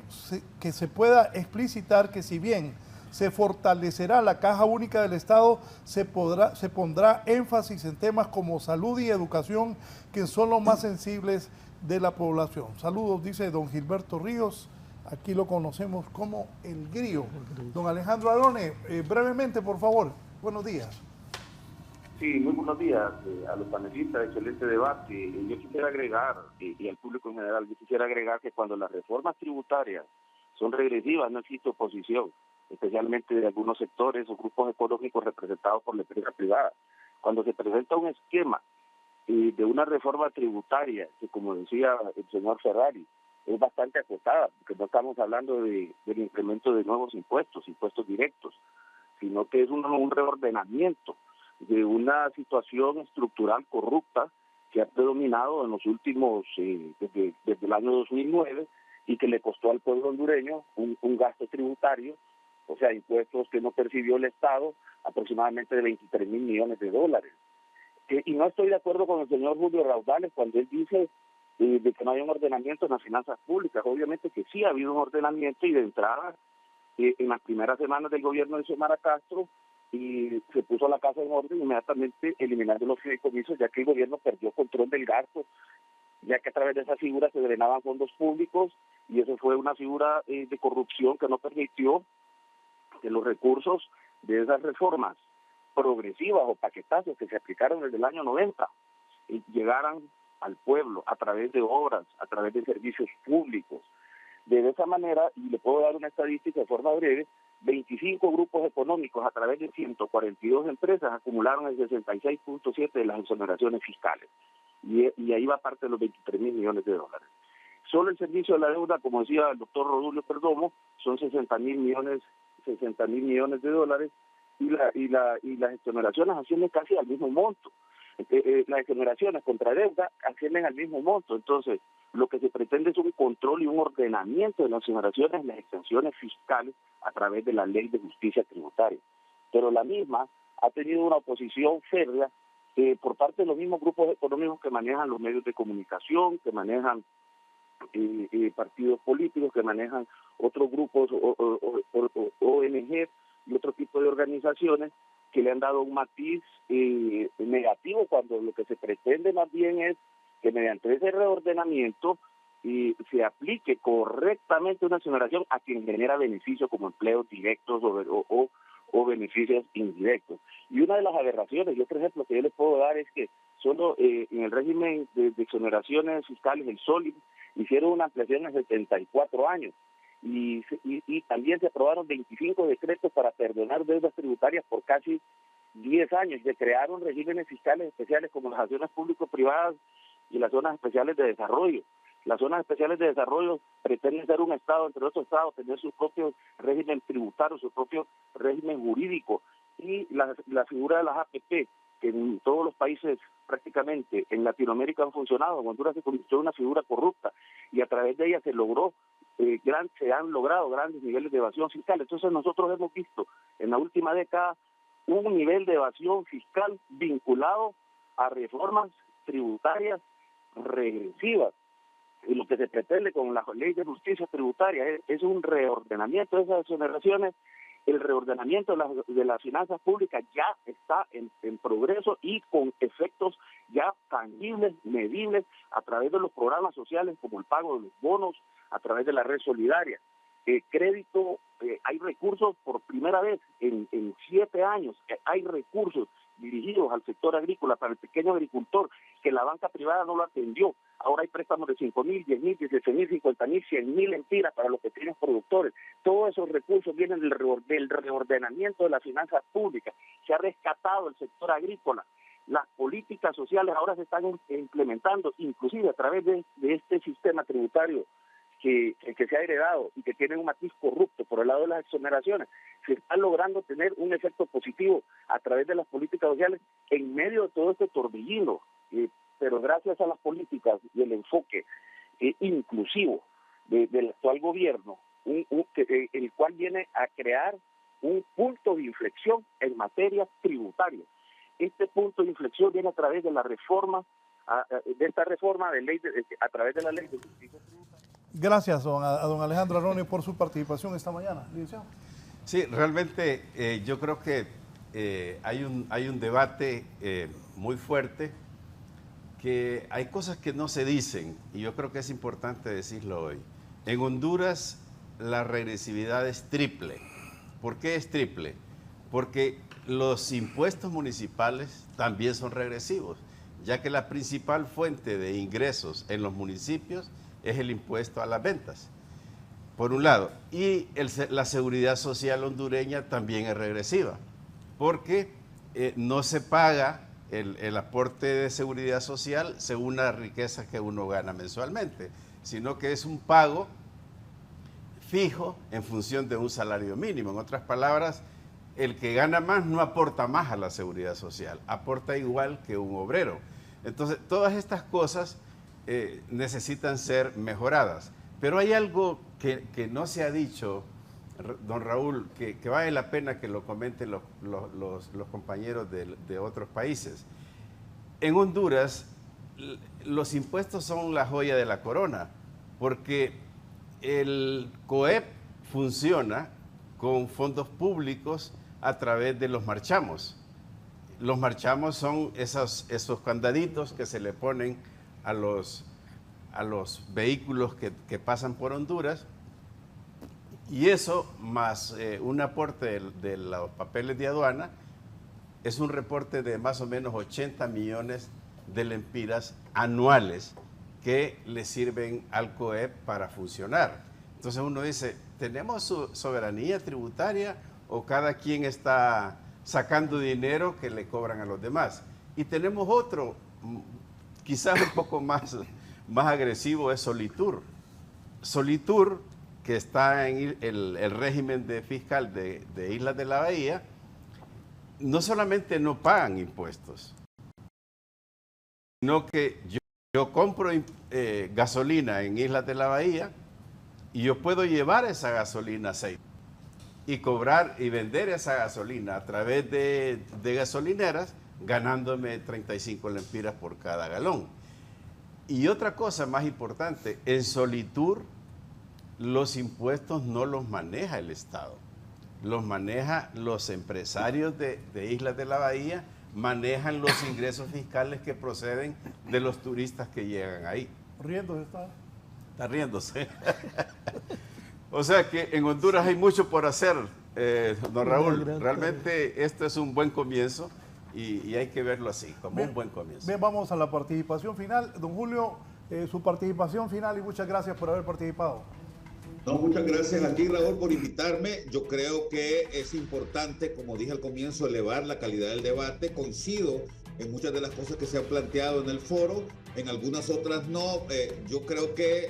se pueda explicitar que si bien se fortalecerá la caja única del Estado, se pondrá énfasis en temas como salud y educación, que son los más sensibles de la población. Saludos, dice don Gilberto Ríos, aquí lo conocemos como El Grillo. Don Alejandro Arone, brevemente, por favor, buenos días. Sí, muy buenos días a los panelistas, excelente debate. Yo quisiera agregar, y al público en general, yo quisiera agregar que cuando las reformas tributarias son regresivas no existe oposición, especialmente de algunos sectores o grupos económicos representados por la empresa privada. Cuando se presenta un esquema de una reforma tributaria, que como decía el señor Ferrari, es bastante acotada, porque no estamos hablando del incremento de nuevos impuestos directos, sino que es un reordenamiento de una situación estructural corrupta que ha predominado en los últimos, desde el año 2009, y que le costó al pueblo hondureño un gasto tributario, o sea, impuestos que no percibió el Estado, aproximadamente de 23,000 millones de dólares. Y no estoy de acuerdo con el señor Julio Raudales cuando él dice de que no hay un ordenamiento en las finanzas públicas. Obviamente que sí ha habido un ordenamiento, y de entrada, en las primeras semanas del gobierno de Xiomara Castro, y se puso la casa en orden inmediatamente eliminando los fideicomisos, ya que el gobierno perdió control del gasto, ya que a través de esa figura se drenaban fondos públicos, y eso fue una figura de corrupción que no permitió que los recursos de esas reformas progresivas o paquetazos que se aplicaron desde el año 90 llegaran al pueblo a través de obras, a través de servicios públicos. De esa manera, y le puedo dar una estadística de forma breve, 25 grupos económicos a través de 142 empresas acumularon el 66.7% de las exoneraciones fiscales. Y ahí va parte de los 23,000 millones de dólares. Solo el servicio de la deuda, como decía el doctor Rodulio Perdomo, son 60,000 millones de dólares, y las exoneraciones ascienden casi al mismo monto. Las exoneraciones contra deuda ascienden al mismo monto. Entonces, lo que se pretende es un control y un ordenamiento de las exoneraciones y las exenciones fiscales a través de la ley de justicia tributaria. Pero la misma ha tenido una oposición férrea por parte de los mismos grupos económicos que manejan los medios de comunicación, que manejan partidos políticos, que manejan otros grupos ONG y otro tipo de organizaciones, que le han dado un matiz negativo, cuando lo que se pretende más bien es que mediante ese reordenamiento se aplique correctamente una exoneración a quien genera beneficios como empleos directos o beneficios indirectos. Y una de las aberraciones, y otro ejemplo que yo les puedo dar, es que solo en el régimen de exoneraciones fiscales, el SOLID, hicieron una ampliación en 74 años. Y también se aprobaron 25 decretos para perdonar deudas tributarias por casi 10 años. Se crearon regímenes fiscales especiales como las acciones público-privadas y las zonas especiales de desarrollo. Las zonas especiales de desarrollo pretenden ser un Estado entre otros Estados, tener su propio régimen tributario, su propio régimen jurídico. Y la figura de las APP, que en todos los países prácticamente en Latinoamérica han funcionado. En Honduras se convirtió en una figura corrupta, y a través de ella se han logrado grandes niveles de evasión fiscal. Entonces nosotros hemos visto en la última década un nivel de evasión fiscal vinculado a reformas tributarias regresivas. Y lo que se pretende con la ley de justicia tributaria es un reordenamiento de esas exoneraciones. El reordenamiento de las finanzas públicas ya está en progreso, y con efectos ya tangibles, medibles, a través de los programas sociales como el pago de los bonos, a través de la red solidaria. Crédito, hay recursos por primera vez en 7 años, hay recursos dirigidos al sector agrícola, para el pequeño agricultor, que la banca privada no lo atendió. Ahora hay préstamos de 5,000, 10,000, 17,000, 50,000, 100,000 empiras para los pequeños productores. Todos esos recursos vienen del reordenamiento de las finanzas públicas. Se ha rescatado el sector agrícola. Las políticas sociales ahora se están implementando, inclusive a través de este sistema tributario que se ha heredado y que tiene un matiz corrupto por el lado de las exoneraciones, se está logrando tener un efecto positivo a través de las políticas sociales en medio de todo este torbellino, pero gracias a las políticas y el enfoque inclusivo del actual gobierno, el cual viene a crear un punto de inflexión en materia tributaria. Este punto de inflexión viene a través de la reforma, de esta reforma de ley, a través de la ley de justicia tributaria. Gracias a don Alejandro Aroni por su participación esta mañana, licenciado. Sí, realmente yo creo que hay un debate muy fuerte, que hay cosas que no se dicen y yo creo que es importante decirlo hoy. En Honduras la regresividad es triple. ¿Por qué es triple? Porque los impuestos municipales también son regresivos, ya que la principal fuente de ingresos en los municipios es el impuesto a las ventas, por un lado. Y la seguridad social hondureña también es regresiva, porque no se paga el aporte de seguridad social según la riqueza que uno gana mensualmente, sino que es un pago fijo en función de un salario mínimo. En otras palabras, el que gana más no aporta más a la seguridad social, aporta igual que un obrero. Entonces, todas estas cosas necesitan ser mejoradas. Pero hay algo que no se ha dicho, don Raúl, que vale la pena que lo comenten los compañeros de otros países. En Honduras, los impuestos son la joya de la corona, porque el COEP funciona con fondos públicos a través de los marchamos. Los marchamos son esos candaditos que se le ponen a los vehículos que pasan por Honduras, y eso más un aporte de los papeles de aduana es un reporte de más o menos 80 millones de lempiras anuales que le sirven al COEP para funcionar. Entonces uno dice, ¿tenemos soberanía tributaria o cada quien está sacando dinero que le cobran a los demás? Y tenemos otro, quizás un poco más agresivo, es Solitur. Solitur, que está en el régimen fiscal de Islas de la Bahía, no solamente no pagan impuestos, sino que yo compro gasolina en Islas de la Bahía y yo puedo llevar esa gasolina a aceite y cobrar y vender esa gasolina a través de gasolineras, ganándome 35 lempiras por cada galón. Y otra cosa más importante, en Solitur los impuestos no los maneja el Estado, los maneja los empresarios de Islas de la Bahía, manejan los ingresos fiscales que proceden de los turistas que llegan ahí. ¿Riéndose está? Está riéndose. O sea que en Honduras hay mucho por hacer, don Raúl. Realmente esto es un buen comienzo y hay que verlo así, como un buen comienzo. Bien, vamos a la participación final. Don Julio, su participación final y muchas gracias por haber participado. No, muchas gracias a ti, Raúl, por invitarme. Yo creo que es importante, como dije al comienzo, elevar la calidad del debate. Coincido en muchas de las cosas que se han planteado en el foro, en algunas otras no. Yo creo que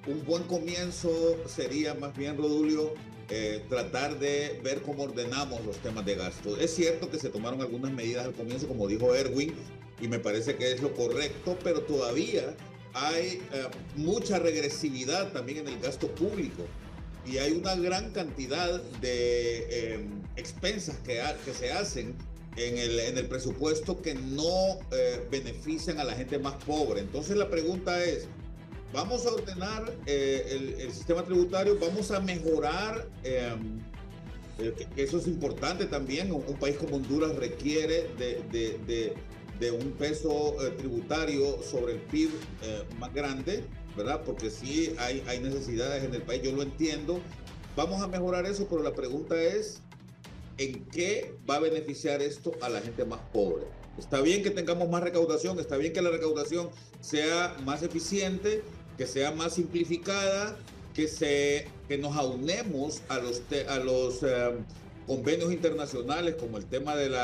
un buen comienzo sería más bien, Rodulio, tratar de ver cómo ordenamos los temas de gasto. Es cierto que se tomaron algunas medidas al comienzo, como dijo Erwin, y me parece que es lo correcto, pero todavía hay mucha regresividad también en el gasto público y hay una gran cantidad de expensas que se hacen en el presupuesto que no benefician a la gente más pobre. Entonces la pregunta es, ¿vamos a ordenar el sistema tributario? ¿Vamos a mejorar? Eso es importante también. Un país como Honduras requiere de un peso tributario sobre el PIB más grande, ¿verdad? Porque sí hay necesidades en el país, yo lo entiendo. Vamos a mejorar eso, pero la pregunta es, ¿en qué va a beneficiar esto a la gente más pobre? Está bien que tengamos más recaudación, está bien que la recaudación sea más eficiente, que sea más simplificada, que nos aunemos a los convenios internacionales como el tema del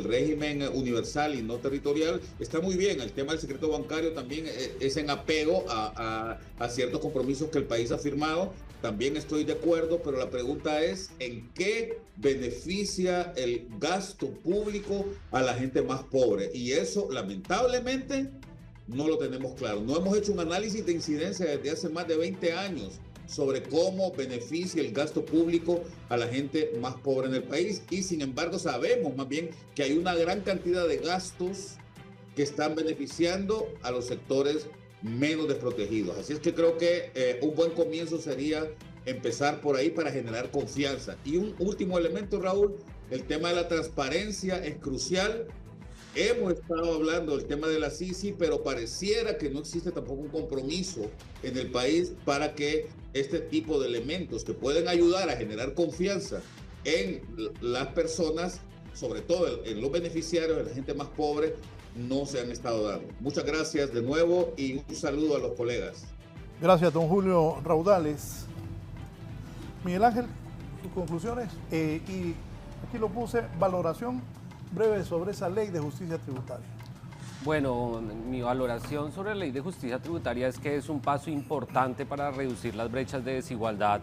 régimen universal y no territorial, está muy bien. El tema del secreto bancario también es en apego a ciertos compromisos que el país ha firmado. También estoy de acuerdo, pero la pregunta es ¿en qué beneficia el gasto público a la gente más pobre? Y eso, lamentablemente, no lo tenemos claro. No hemos hecho un análisis de incidencia desde hace más de 20 años sobre cómo beneficia el gasto público a la gente más pobre en el país. Y sin embargo sabemos más bien que hay una gran cantidad de gastos que están beneficiando a los sectores menos desprotegidos. Así es que creo que un buen comienzo sería empezar por ahí para generar confianza. Y un último elemento, Raúl, el tema de la transparencia es crucial. Hemos estado hablando del tema de la SISI, pero pareciera que no existe tampoco un compromiso en el país para que este tipo de elementos que pueden ayudar a generar confianza en las personas, sobre todo en los beneficiarios, en la gente más pobre, no se han estado dando. Muchas gracias de nuevo y un saludo a los colegas. Gracias, don Julio Raudales. Miguel Ángel, sus conclusiones. Y aquí lo puse, valoración breve sobre esa ley de justicia tributaria. Bueno, mi valoración sobre la ley de justicia tributaria es que es un paso importante para reducir las brechas de desigualdad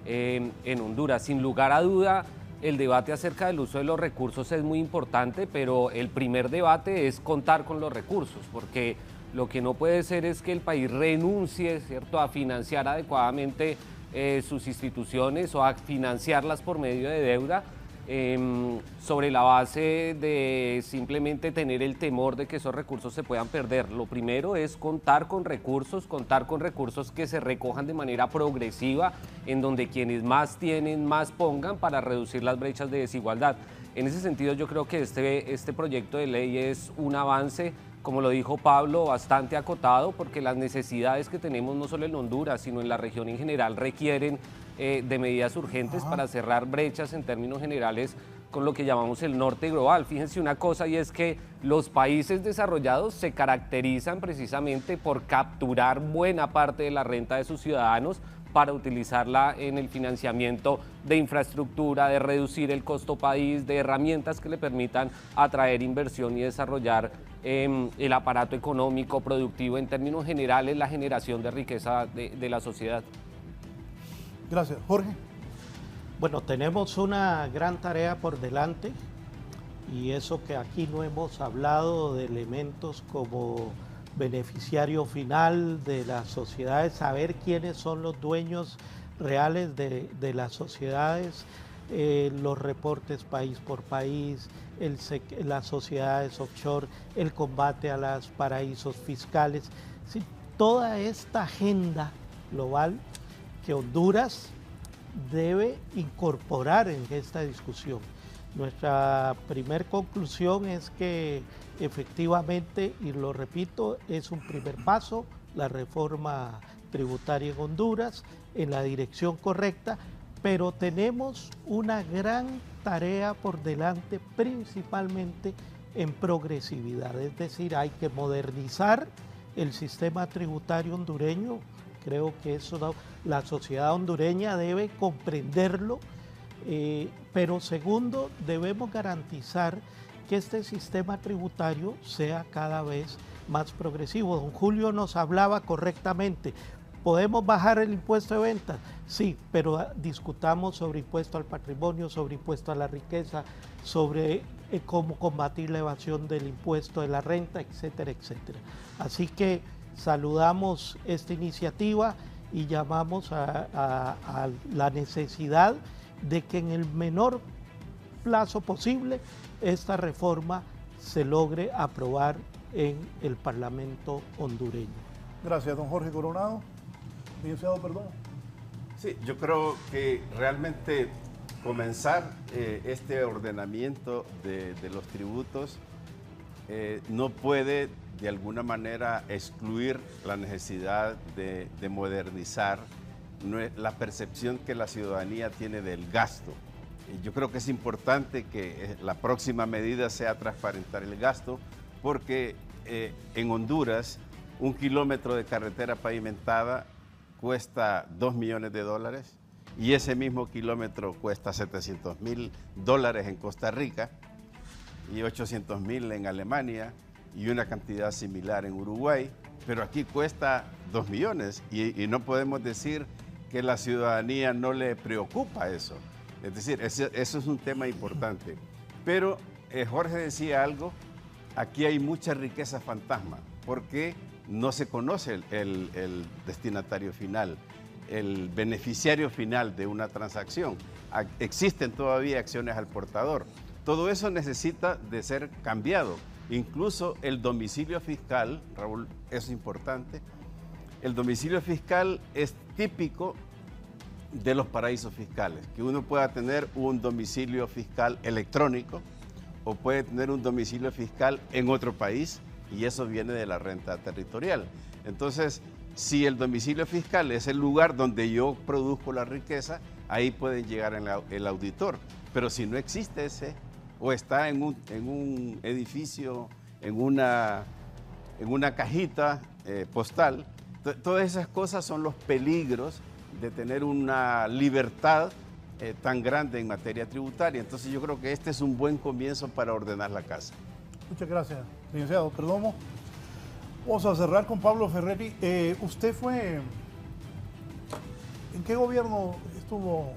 en Honduras. Sin lugar a duda, el debate acerca del uso de los recursos es muy importante, pero el primer debate es contar con los recursos, porque lo que no puede ser es que el país renuncie, ¿cierto?, a financiar adecuadamente sus instituciones o a financiarlas por medio de deuda, sobre la base de simplemente tener el temor de que esos recursos se puedan perder. Lo primero es contar con recursos que se recojan de manera progresiva, en donde quienes más tienen, más pongan para reducir las brechas de desigualdad. En ese sentido, yo creo que este proyecto de ley es un avance, como lo dijo Pablo, bastante acotado, porque las necesidades que tenemos no solo en Honduras, sino en la región en general requieren de medidas urgentes para cerrar brechas en términos generales con lo que llamamos el norte global. Fíjense una cosa, y es que los países desarrollados se caracterizan precisamente por capturar buena parte de la renta de sus ciudadanos para utilizarla en el financiamiento de infraestructura, de reducir el costo país, de herramientas que le permitan atraer inversión y desarrollar el aparato económico, productivo, en términos generales, la generación de riqueza de la sociedad. Gracias. Jorge. Bueno, tenemos una gran tarea por delante, y eso que aquí no hemos hablado de elementos como beneficiario final de las sociedades, saber quiénes son los dueños reales de las sociedades, los reportes país por país, las sociedades offshore, el combate a los paraísos fiscales, sí, toda esta agenda global que Honduras debe incorporar en esta discusión. Nuestra primer conclusión es que efectivamente, y lo repito, es un primer paso, la reforma tributaria en Honduras, en la dirección correcta, pero tenemos una gran tarea por delante, principalmente en progresividad, es decir, hay que modernizar el sistema tributario hondureño. Creo que eso la sociedad hondureña debe comprenderlo, pero segundo, debemos garantizar que este sistema tributario sea cada vez más progresivo. Don Julio nos hablaba correctamente, ¿podemos bajar el impuesto de ventas? Sí, pero discutamos sobre impuesto al patrimonio, sobre impuesto a la riqueza, sobre cómo combatir la evasión del impuesto de la renta, etcétera, etcétera. Así que saludamos esta iniciativa y llamamos a la necesidad de que en el menor plazo posible esta reforma se logre aprobar en el Parlamento hondureño. Gracias, don Jorge Coronado. Licenciado, perdón. Sí, yo creo que realmente comenzar este ordenamiento de los tributos no puede de alguna manera excluir la necesidad de modernizar la percepción que la ciudadanía tiene del gasto. Yo creo que es importante que la próxima medida sea transparentar el gasto, porque en Honduras un kilómetro de carretera pavimentada cuesta $2 millones y ese mismo kilómetro cuesta $700.000 en Costa Rica y $800.000 en Alemania y una cantidad similar en Uruguay, pero aquí cuesta 2 millones y no podemos decir que la ciudadanía no le preocupa eso. Es decir, eso es un tema importante. Pero Jorge decía algo, aquí hay mucha riqueza fantasma, porque no se conoce el destinatario final, el beneficiario final de una transacción. Existen todavía acciones al portador. Todo eso necesita de ser cambiado. Incluso el domicilio fiscal, Raúl, es importante. El domicilio fiscal es típico de los paraísos fiscales, que uno pueda tener un domicilio fiscal electrónico o puede tener un domicilio fiscal en otro país, y eso viene de la renta territorial. Entonces, si el domicilio fiscal es el lugar donde yo produzco la riqueza, ahí puede llegar el auditor. Pero si no existe ese, o está en un edificio, en una cajita postal, todas esas cosas son los peligros de tener una libertad tan grande en materia tributaria. Entonces yo creo que este es un buen comienzo para ordenar la casa. Muchas gracias, licenciado Perdomo. Vamos a cerrar con Pablo Ferreri. ¿Usted fue... ¿En qué gobierno estuvo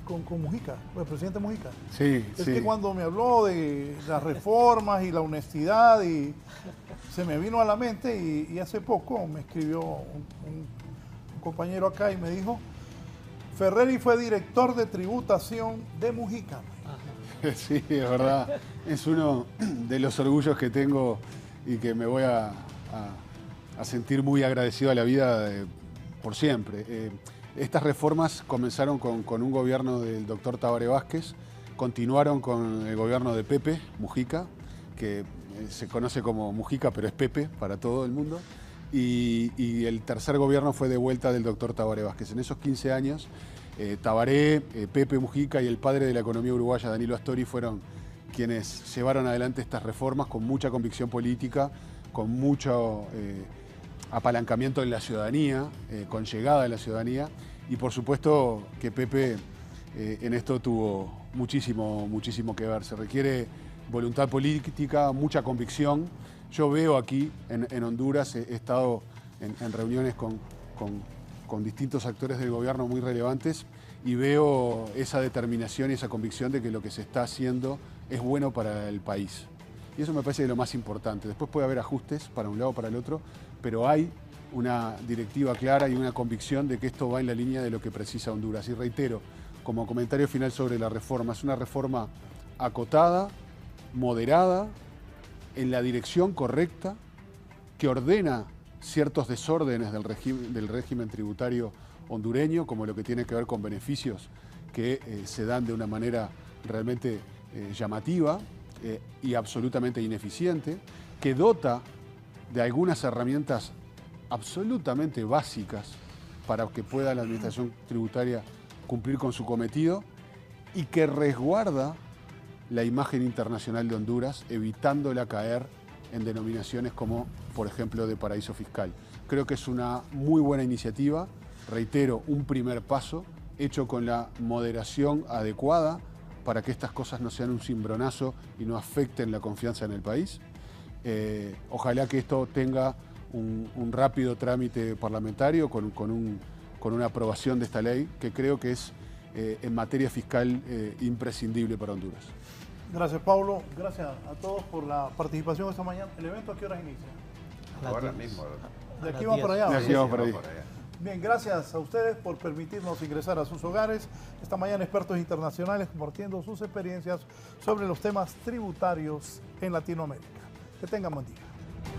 con Mujica, el presidente Mujica? Sí, es sí. que cuando me habló de las reformas y la honestidad, y se me vino a la mente, y hace poco me escribió un compañero acá y me dijo, Ferreri fue director de tributación de Mujica. Sí, es verdad. Es uno de los orgullos que tengo y que me voy a sentir muy agradecido a la vida por siempre. Estas reformas comenzaron con un gobierno del doctor Tabaré Vázquez, continuaron con el gobierno de Pepe Mujica, que se conoce como Mujica, pero es Pepe para todo el mundo, y el tercer gobierno fue de vuelta del doctor Tabaré Vázquez. En esos 15 años, Tabaré, Pepe Mujica y el padre de la economía uruguaya, Danilo Astori, fueron quienes llevaron adelante estas reformas con mucha convicción política, con mucho apalancamiento en la ciudadanía, con llegada de la ciudadanía, y por supuesto que Pepe en esto tuvo muchísimo que ver. Se requiere voluntad política, mucha convicción. Yo veo aquí en Honduras, he estado en reuniones con distintos actores del gobierno muy relevantes, y veo esa determinación y esa convicción de que lo que se está haciendo es bueno para el país. Y eso me parece lo más importante. Después puede haber ajustes para un lado o para el otro, pero hay una directiva clara y una convicción de que esto va en la línea de lo que precisa Honduras. Y reitero, como comentario final sobre la reforma, es una reforma acotada, moderada, en la dirección correcta, que ordena ciertos desórdenes del régimen tributario hondureño, como lo que tiene que ver con beneficios que se dan de una manera realmente llamativa y absolutamente ineficiente, que dota de algunas herramientas absolutamente básicas para que pueda la administración tributaria cumplir con su cometido, y que resguarda la imagen internacional de Honduras, evitándola caer en denominaciones como, por ejemplo, de paraíso fiscal. Creo que es una muy buena iniciativa, reitero, un primer paso hecho con la moderación adecuada para que estas cosas no sean un cimbronazo y no afecten la confianza en el país. Ojalá que esto tenga un rápido trámite parlamentario con una aprobación de esta ley, que creo que es en materia fiscal imprescindible para Honduras. Gracias, Pablo. Gracias a todos por la participación esta mañana. ¿El evento a qué horas inicia? Ahora mismo. De aquí vamos para allá. De aquí vamos para allá. Bien, gracias a ustedes por permitirnos ingresar a sus hogares. Esta mañana expertos internacionales compartiendo sus experiencias sobre los temas tributarios en Latinoamérica. Que tengan buen día.